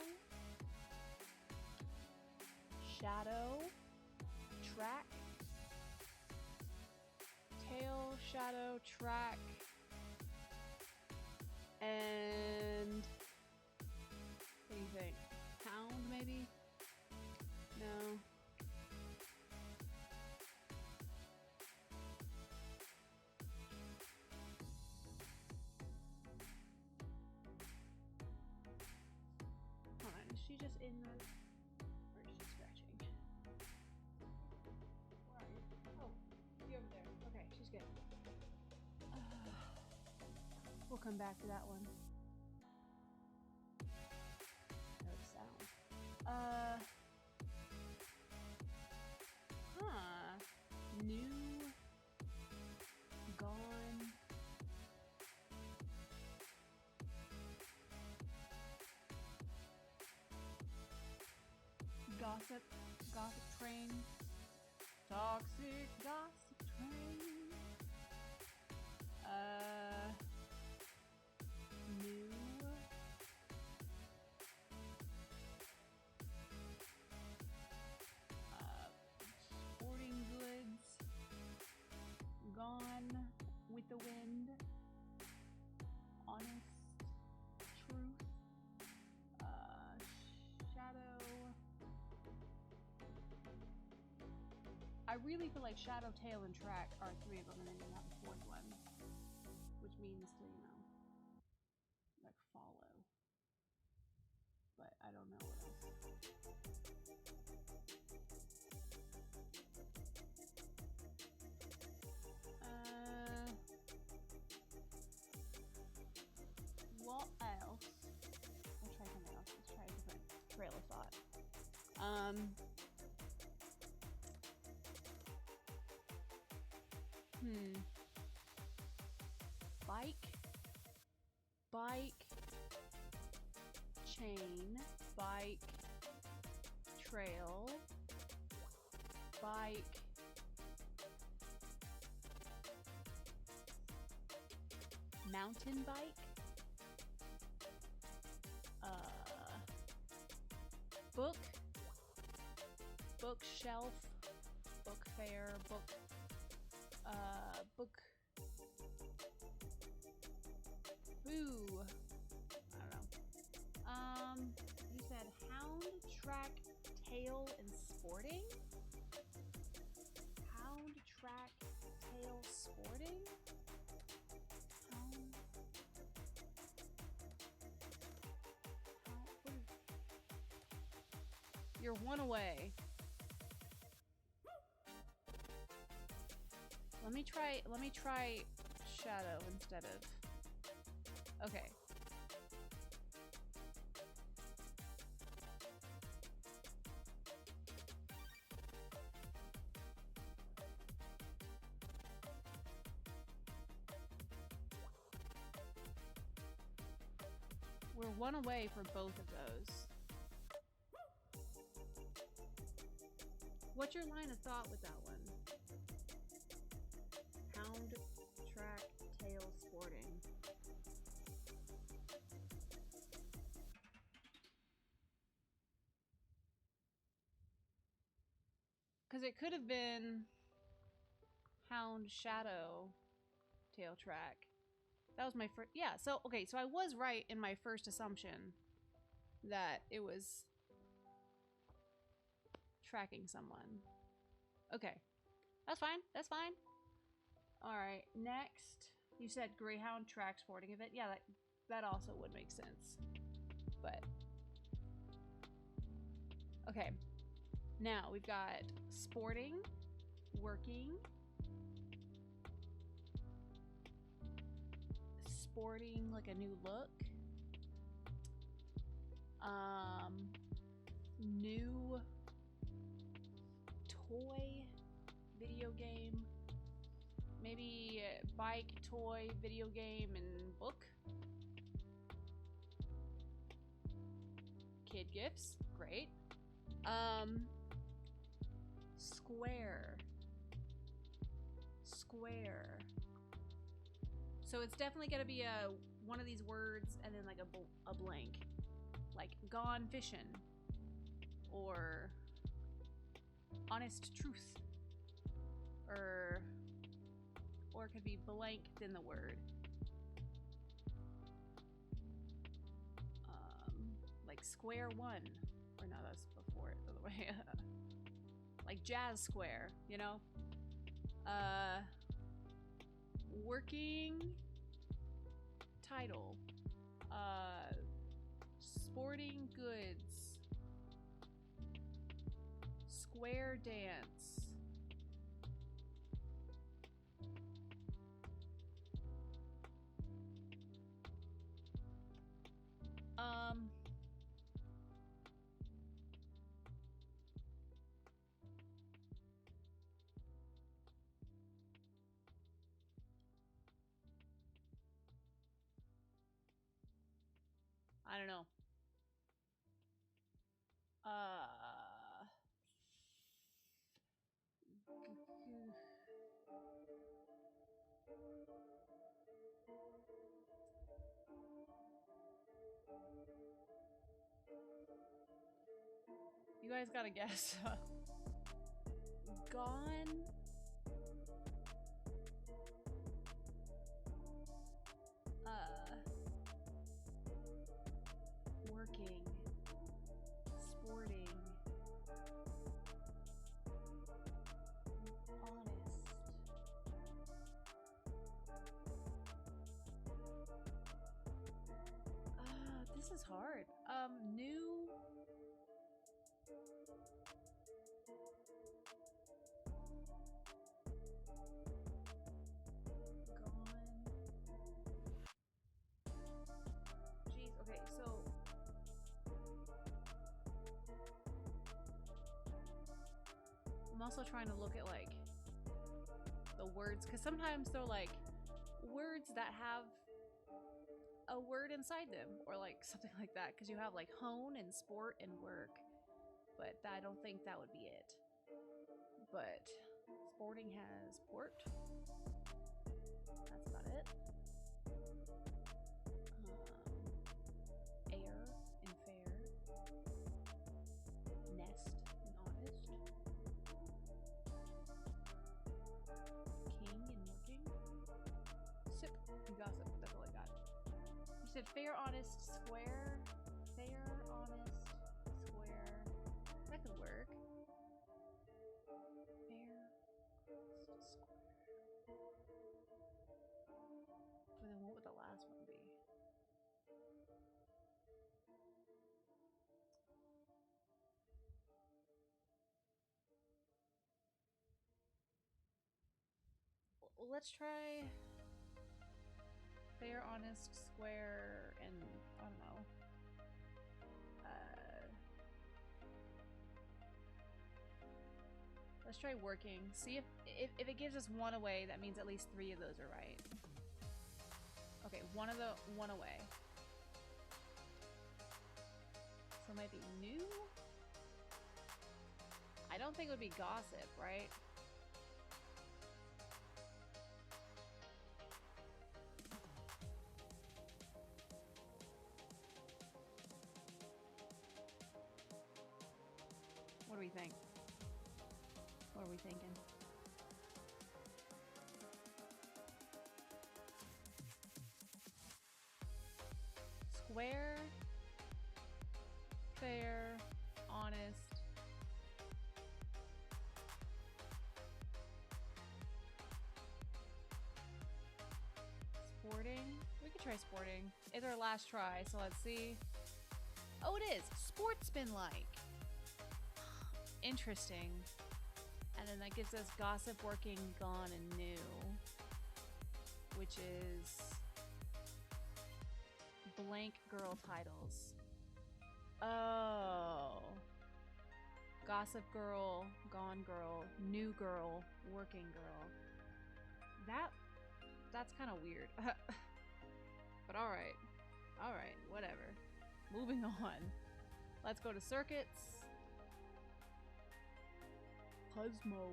shadow, track, tail, shadow, track, and what do you think? Hound, maybe? No. Hold on, is she just in the... or is she scratching? Where are you? Oh, you're over there. Okay, she's good. We'll come back to that one. No sound. New. Gone. Gossip train. Toxic gossip train. New. Sporting goods. Gone with the wind. Honest. Truth. Shadow. I really feel like shadow, tail, and track are 3 of them, and then you have a 4th one, which means to, you know, like follow. But I don't know what else. What else? We'll try something else. Let's try a different trail of thought. Bike, chain, bike, trail, bike, mountain bike, book, bookshelf, book fair, book, boo. I don't know. You said hound, track, tail, and sporting? Hound, track, tail, sporting? You're one away. Let me try shadow instead of. Okay. We're one away for both of those. What's your line of thought with that one? Hound, track, tail, sporting. Because it could have been hound, shadow, tail, track. That was my first. Yeah, so, okay, so I was right in my first assumption that it was tracking someone. Okay. That's fine. That's fine. Alright, next. You said Greyhound track sporting event. Yeah, that also would make sense. But. Okay. Now, we've got sporting, working, sporting like a new look, new toy, video game, maybe bike, toy, video game, and book. Kid gifts, great. Square. So it's definitely gonna be one of these words and then like a blank, like gone fishing, or honest truth, or it could be blanked in the word. Like square one, or no, that's before it, by the way. Like jazz square, you know? Working title. Sporting goods. Square dance. I don't know. You guys gotta guess. Gone. Working. Sporting. Honest. This is hard. New. I'm also trying to look at like the words, because sometimes they're like words that have a word inside them, or like something like that, because you have like hone and sport and work, but I don't think that would be it. But sporting has port. That's about it. Air and fair. Nest and honest. King and working. Sip and gossip. That's all I got. You said fair, honest, square. Fair, honest, square. That could work. Fair, honest, square. But then what would the last one be? Well, let's try fair, honest, square, and I don't know. Let's try working. See if it gives us one away, that means at least 3 of those are right. Okay, one away. So it might be new? I don't think it would be gossip, right? What do we think? What are we thinking? Square, fair, honest. Sporting? We could try sporting. It's our last try, so let's see. Oh, it is! Sportsman-like! Interesting. And then that gives us gossip, working, gone, and new. Which is blank girl titles. Oh. Gossip girl, gone girl, new girl, working girl. That's kind of weird. But alright. Alright, whatever. Moving on. Let's go to circuits. Cosmo.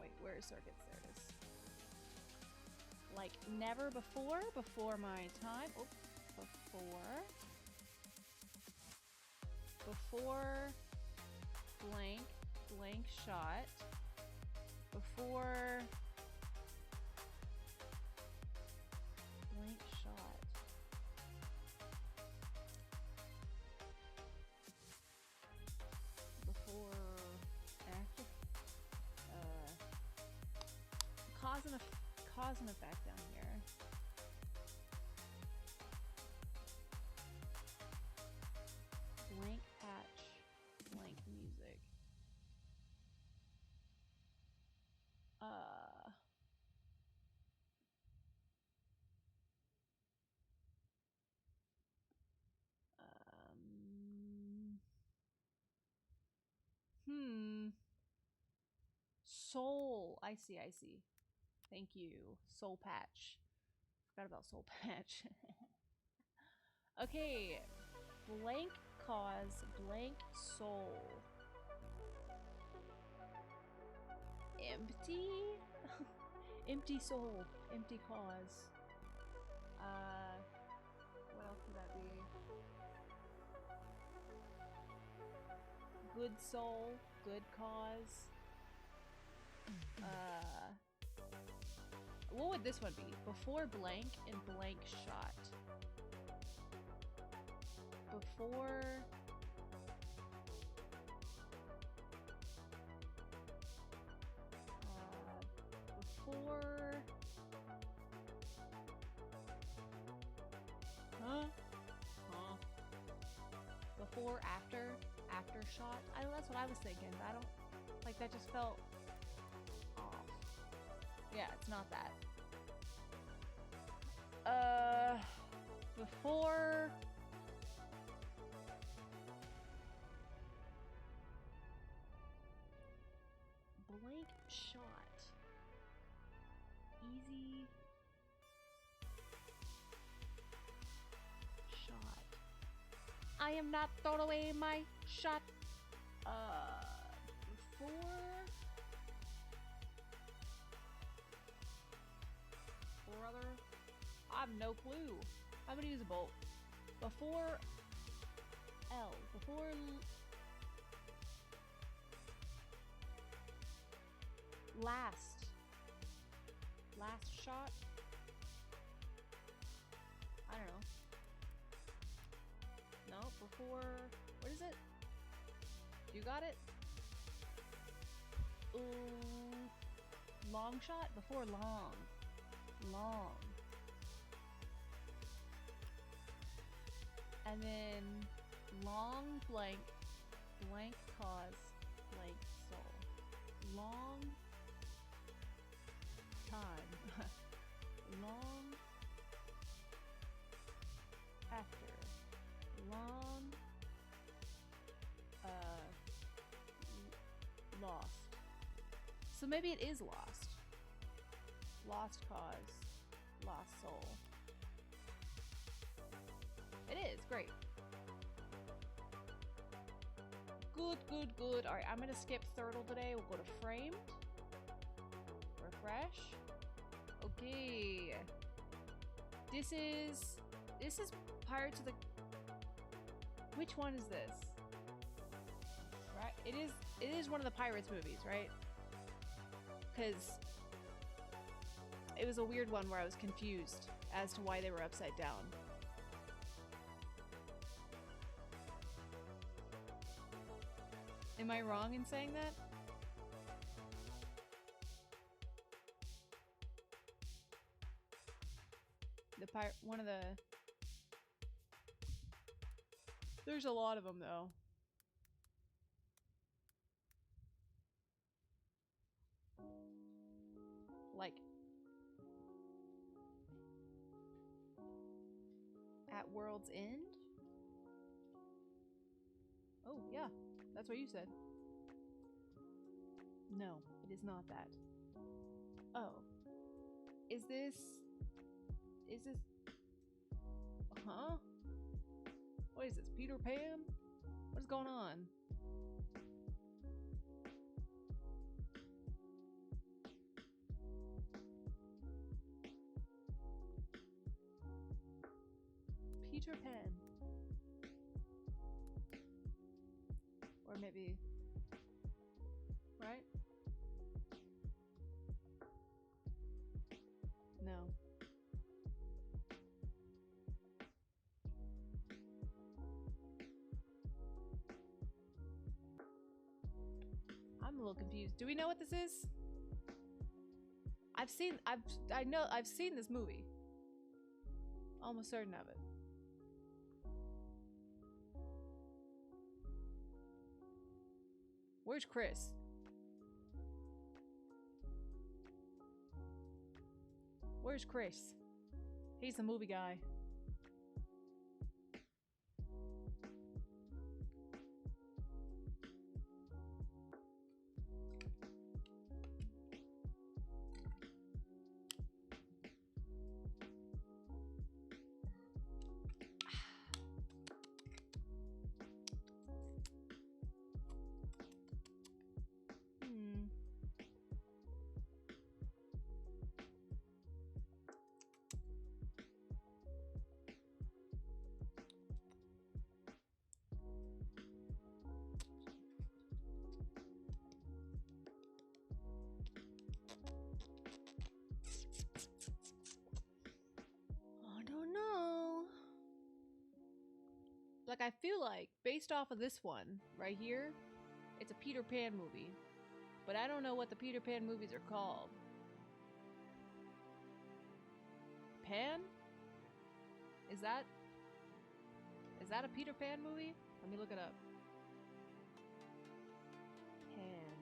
Wait, where is circuits? There it is. Like never before my time. Oh, before blank shot. Before blank shot. Before active. Cause and effect down here. Blank patch, blank music. Soul. I see. Thank you. Soul patch. Forgot about soul patch. Okay. Blank cause, blank soul. Empty? Empty soul. Empty cause. What else could that be? Good soul, good cause. What would this one be? Before blank and blank shot. Before... before... Huh? Before, after shot? That's what I was thinking. I don't... Like, that just felt... off. Yeah, it's not that. Before... blank shot. Easy shot. I am not throwing away my shot. Four other. I have no clue. I'm gonna use a bolt. Before L. Before last shot. I don't know. No, before. What is it? You got it? Ooh, long shot? Before long. Long. And then long blank cause blank soul. Long time. Long after. Long lost. So maybe it is lost. Lost cause. Lost soul. It is. Great. Good, good, good. Alright, I'm gonna skip Thurtle today. We'll go to Framed. Refresh. Okay. This is Pirates of the... Which one is this? Right? It is one of the Pirates movies, right? Because it was a weird one where I was confused as to why they were upside down. Am I wrong in saying that? One of the... There's a lot of them, though. Like... At World's End? Oh, yeah. That's what you said. No, it is not that. Oh. Is this... Huh? What is this, Peter Pan? What is going on? Peter Pan. Or maybe... Right? No. I'm a little confused. Do we know what this is? I've seen this movie. Almost certain of it. Where's Chris? Where's Chris? He's the movie guy. Like, I feel like, based off of this one, right here, it's a Peter Pan movie. But I don't know what the Peter Pan movies are called. Pan? Is that a Peter Pan movie? Let me look it up. Pan.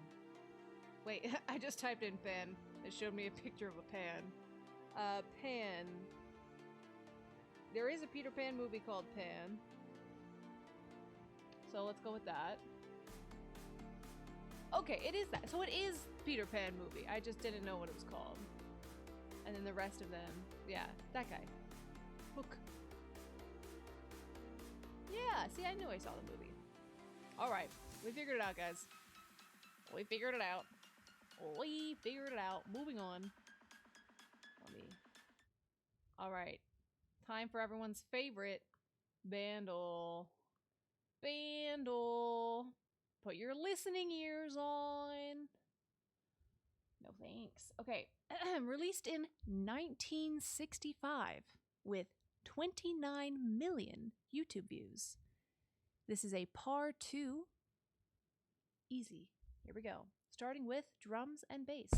Wait, I just typed in pan. It showed me a picture of a pan. Pan. There is a Peter Pan movie called Pan. So let's go with that. Okay, it is that. So it is Peter Pan movie. I just didn't know what it was called. And then the rest of them, yeah, that guy. Hook. Yeah, see, I knew I saw the movie. All right, we figured it out, guys. We figured it out. We figured it out. Moving on. Let me. All right, time for everyone's favorite Bandle. Bandle. Put your listening ears on. No thanks. Okay, released in 1965 with 29 million YouTube views. This is a par 2. Easy. Here we go. Starting with drums and bass.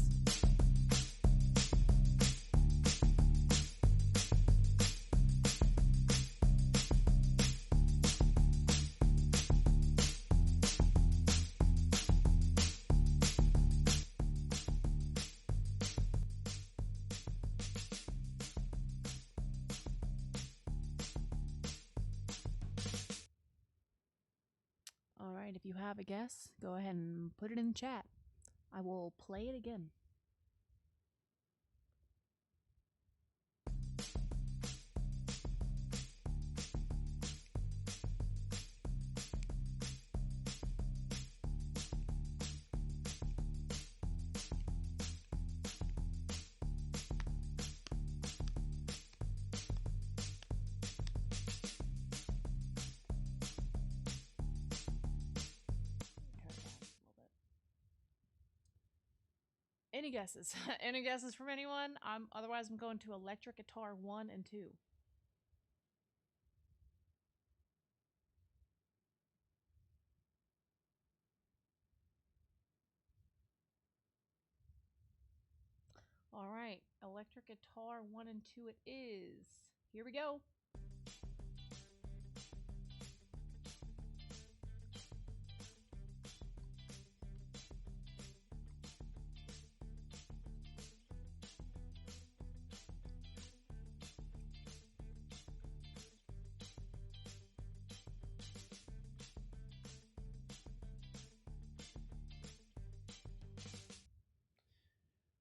Alright, if you have a guess, go ahead and put it in the chat. I will play it again. Any guesses? Any guesses from anyone? Otherwise I'm going to electric guitar 1 and 2. All right, electric guitar 1 and 2 it is. Here we go.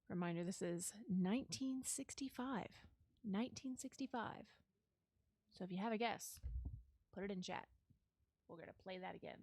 Reminder, this is 1965. 1965. So if you have a guess, put it in chat. We're going to play that again.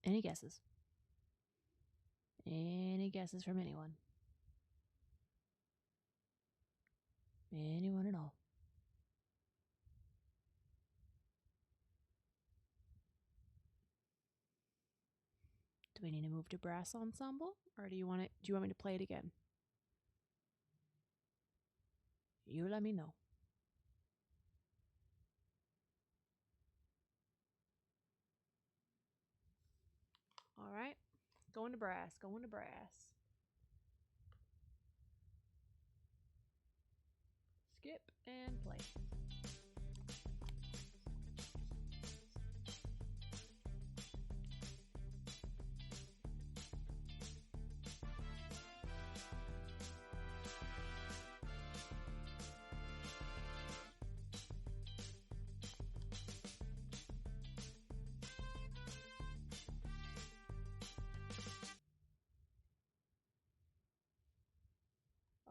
Any guesses? Any guesses from anyone? Anyone at all? Do we need to move to brass ensemble, or do you want me to play it again? You let me know. All right, going to brass, going to brass. Skip and play.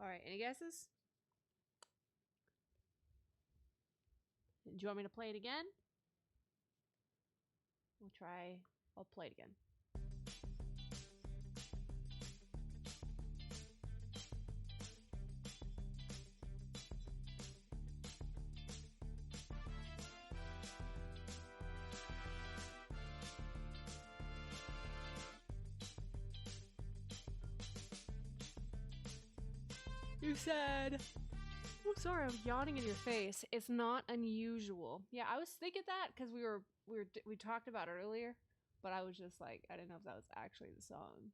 All right, any guesses? Do you want me to play it again? I'll play it again. You said... Oh, sorry, I'm yawning in your face. It's not unusual. Yeah, I was thinking that because we talked about it earlier, but I was just like, I didn't know if that was actually the song.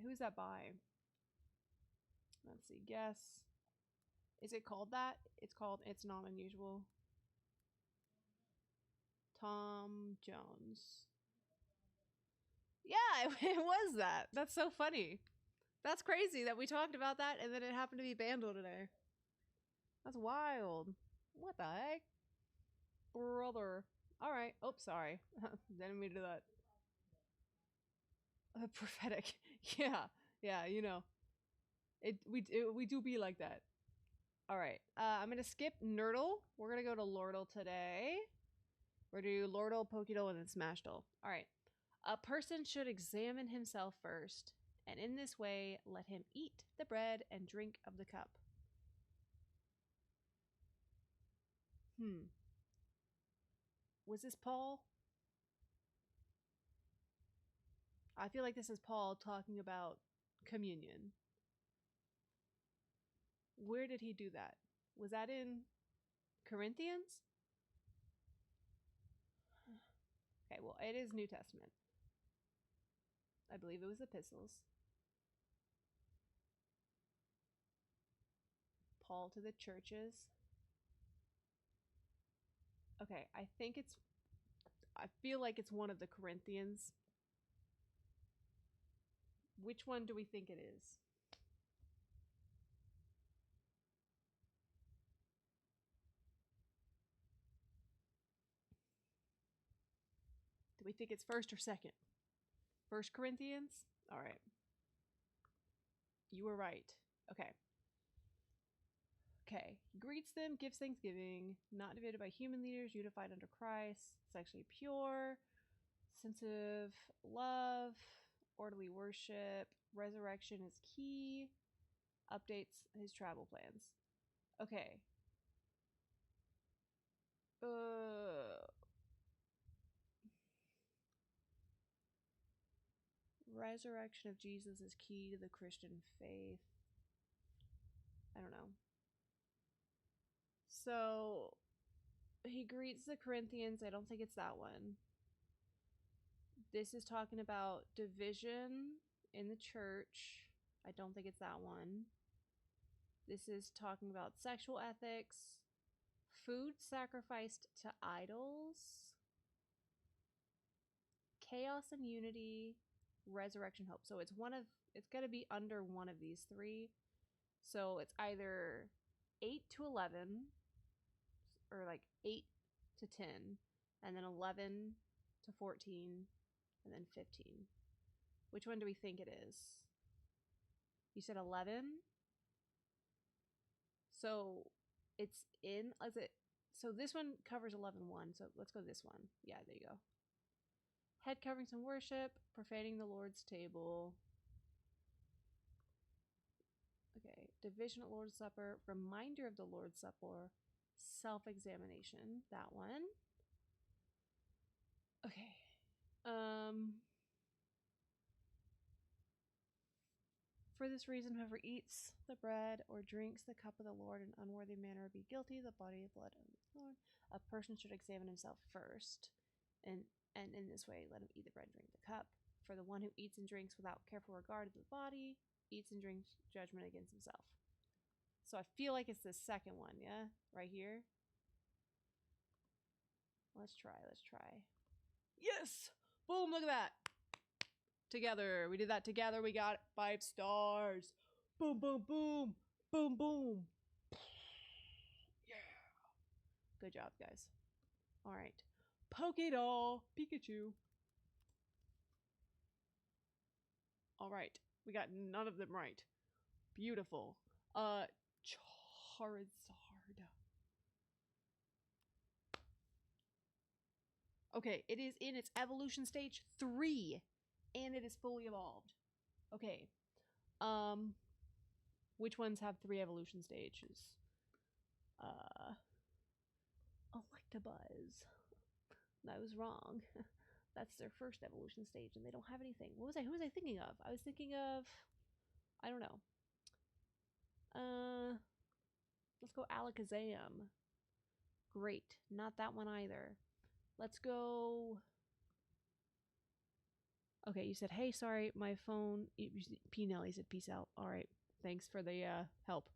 Who's that by? Let's see. Guess. Is it called that? It's called It's Not Unusual. Tom Jones. Yeah, it was that. That's so funny. That's crazy that we talked about that and then it happened to be Bandle today. That's wild. What the heck? Brother. Alright. Oh, sorry. Didn't mean to do that. Prophetic. Yeah. Yeah, you know. We do be like that. Alright. I'm gonna skip Nerdle. We're gonna go to Lordle today. We're gonna do Lordle, Pokédole, and then Smashdle. Alright. A person should examine himself first, and in this way let him eat the bread and drink of the cup. Was this Paul? I feel like this is Paul talking about communion. Where did he do that? Was that in Corinthians? Okay, well, it is New Testament. I believe it was epistles. Paul to the churches. Okay, I feel like it's one of the Corinthians. Which one do we think it is? Do we think it's first or second? First Corinthians? All right. You were right. Okay. Okay. He greets them, gives thanksgiving, not divided by human leaders, unified under Christ, sexually pure, sensitive love, orderly worship, resurrection is key, updates his travel plans. Okay. Resurrection of Jesus is key to the Christian faith. I don't know. So he greets the Corinthians. I don't think it's that one. This is talking about division in the church. I don't think it's that one. This is talking about sexual ethics, food sacrificed to idols, chaos and unity, resurrection hope. So it's going to be under one of these three. So it's either 8 to 11 or like 8 to 10 and then 11 to 14 and then 15. Which one do we think it is? You said 11? So it's in, so this one covers 11:1, so let's go this one. Yeah, there you go. Head coverings and worship, profaning the Lord's table. Okay, division at Lord's Supper, reminder of the Lord's Supper, self-examination, that one. Okay. For this reason, whoever eats the bread or drinks the cup of the Lord in unworthy manner be guilty of the body and blood of the Lord. A person should examine himself first, and in this way let him eat the bread and drink the cup. For the one who eats and drinks without careful regard of the body eats and drinks judgment against himself. So I feel like it's the second one, yeah? Right here. Let's try. Yes! Boom, look at that! Together. We did that together. We got 5 stars. Boom, boom, boom. Boom, boom. Yeah. Good job, guys. All right. Pokédoll. Pikachu. All right. We got none of them right. Beautiful. Charizard. Okay, it is in its evolution stage 3. And it is fully evolved. Okay. Which ones have 3 evolution stages? Electabuzz. I was wrong. That's their first evolution stage, and they don't have anything. Who was I thinking of? I was thinking of, I don't know. Let's go Alakazam. Great. Not that one either. Let's go Okay, you said, hey, sorry, my phone. P. Nelly said, peace out. All right, thanks for the help.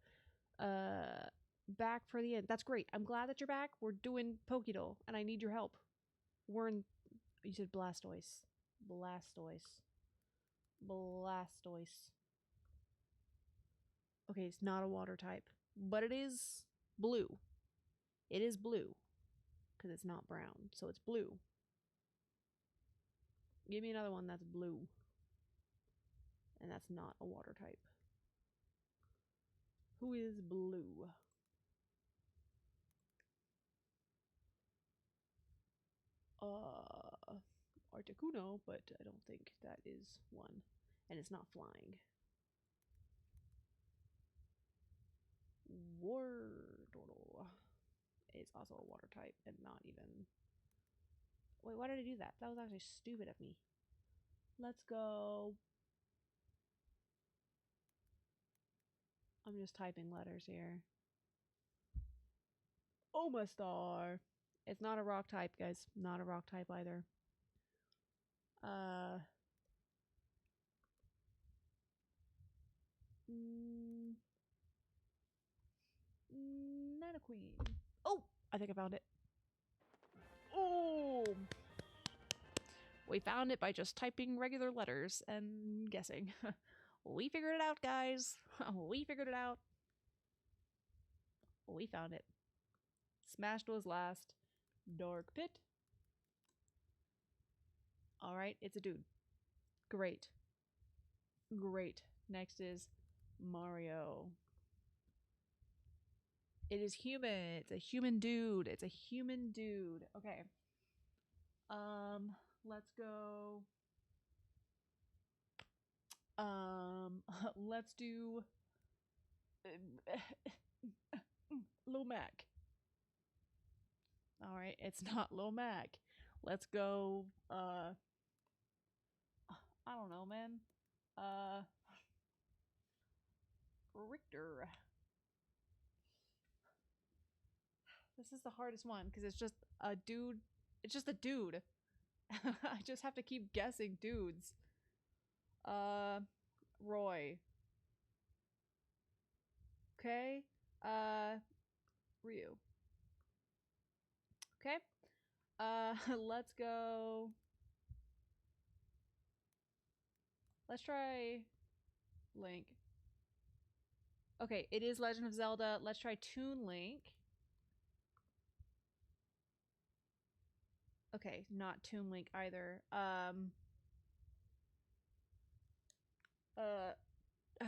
Back for the end. That's great. I'm glad that you're back. We're doing Pokédoll, and I need your help. We're in. You said Blastoise. Blastoise. Blastoise. Okay, it's not a water type, but it is blue. It is blue because it's not brown, so it's blue. Give me another one that's blue, and that's not a water type. Who is blue? Articuno, but I don't think that is one, and it's not flying. Wardortle is also a water type and not even. Wait, why did I do that? That was actually stupid of me. Let's go. I'm just typing letters here. Omastar. It's not a rock type, guys. Not a rock type either. Nanqueen. Oh, I think I found it. Oh, we found it by just typing regular letters and guessing. We figured it out, guys. We figured it out. We found it. Smashed was last. Dark Pit. All right, it's a dude. Great. Great. Next is Mario. It is human. It's a human dude. It's a human dude. Okay. Let's go. Let's do Lil Mac. All right, it's not Lil Mac. Let's go. I don't know, man. Richter. This is the hardest one because it's just a dude. It's just a dude. I just have to keep guessing dudes. Roy. Okay. Ryu. Okay. Let's go. Let's try Link. Okay, it is Legend of Zelda. Let's try Toon Link. Okay, not Toon Link either.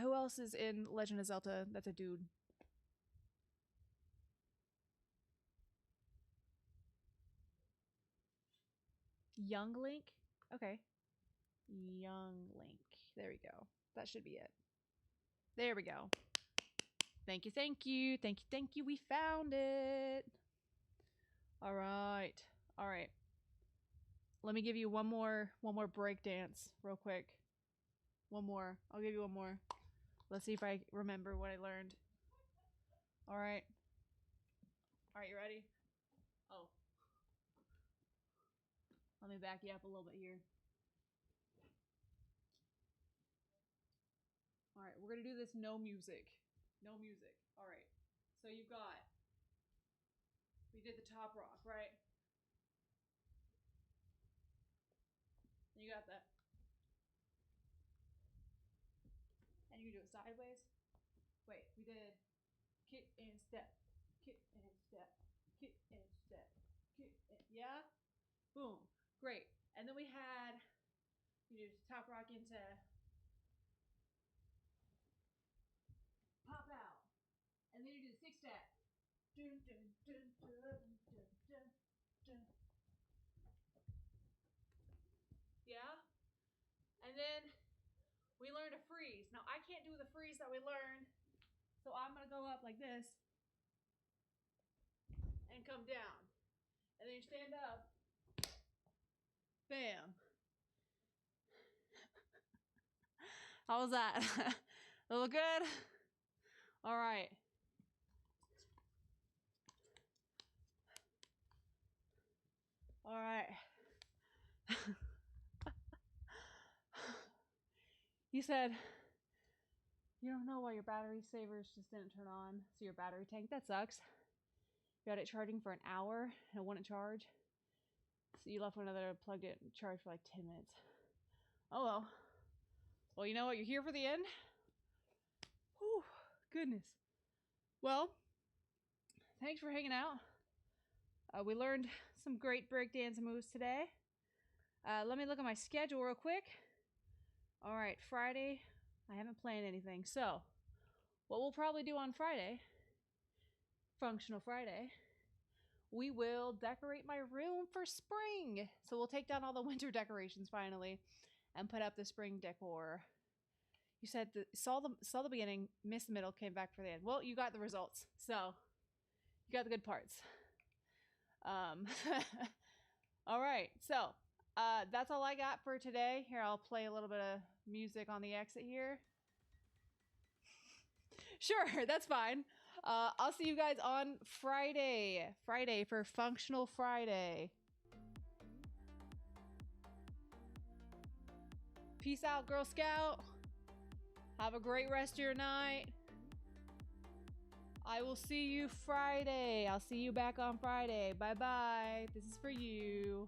Who else is in Legend of Zelda that's a dude? Young Link? Okay. Young Link. There we go. That should be it. There we go. Thank you, thank you. Thank you, thank you. We found it. All right. All right. Let me give you one more break dance real quick. One more. I'll give you one more. Let's see if I remember what I learned. All right. All right, you ready? Oh. Let me back you up a little bit here. All right, we're going to do this no music. No music. All right. So you've got, we did the top rock, right? You got that. And you can do it sideways. Wait, we did kick and step, kick and step, kick and step, kick and, yeah? Boom. Great. And then we had, you do top rock into pop out. And then you do the six step. Dun, dun, dun, dun, dun, dun, dun. Yeah? And then we learned a freeze. Now I can't do the freeze that we learned, so I'm gonna go up like this and come down. And then you stand up. Bam. How was that? That look good? All right. All right. He said, you don't know why your battery savers just didn't turn on. So your battery tank, that sucks. You had it charging for an hour and it wouldn't charge. So you left one other plugged it and charged for like 10 minutes. Oh well. Well, you know what? You're here for the end. Whew, goodness. Well, thanks for hanging out. We learned some great breakdance moves today. Let me look at my schedule real quick. All right, Friday. I haven't planned anything. So, what we'll probably do on Friday, Functional Friday, we will decorate my room for spring. So we'll take down all the winter decorations finally and put up the spring decor. You said saw the beginning, missed the middle, came back for the end. Well, you got the results. So, you got the good parts. All right. So, that's all I got for today. Here, I'll play a little bit of music on the exit here. Sure, that's fine. I'll see you guys on Friday. Friday for Functional Friday. Peace out, Girl Scout. Have a great rest of your night. I will see you Friday. I'll see you back on Friday. Bye-bye. This is for you.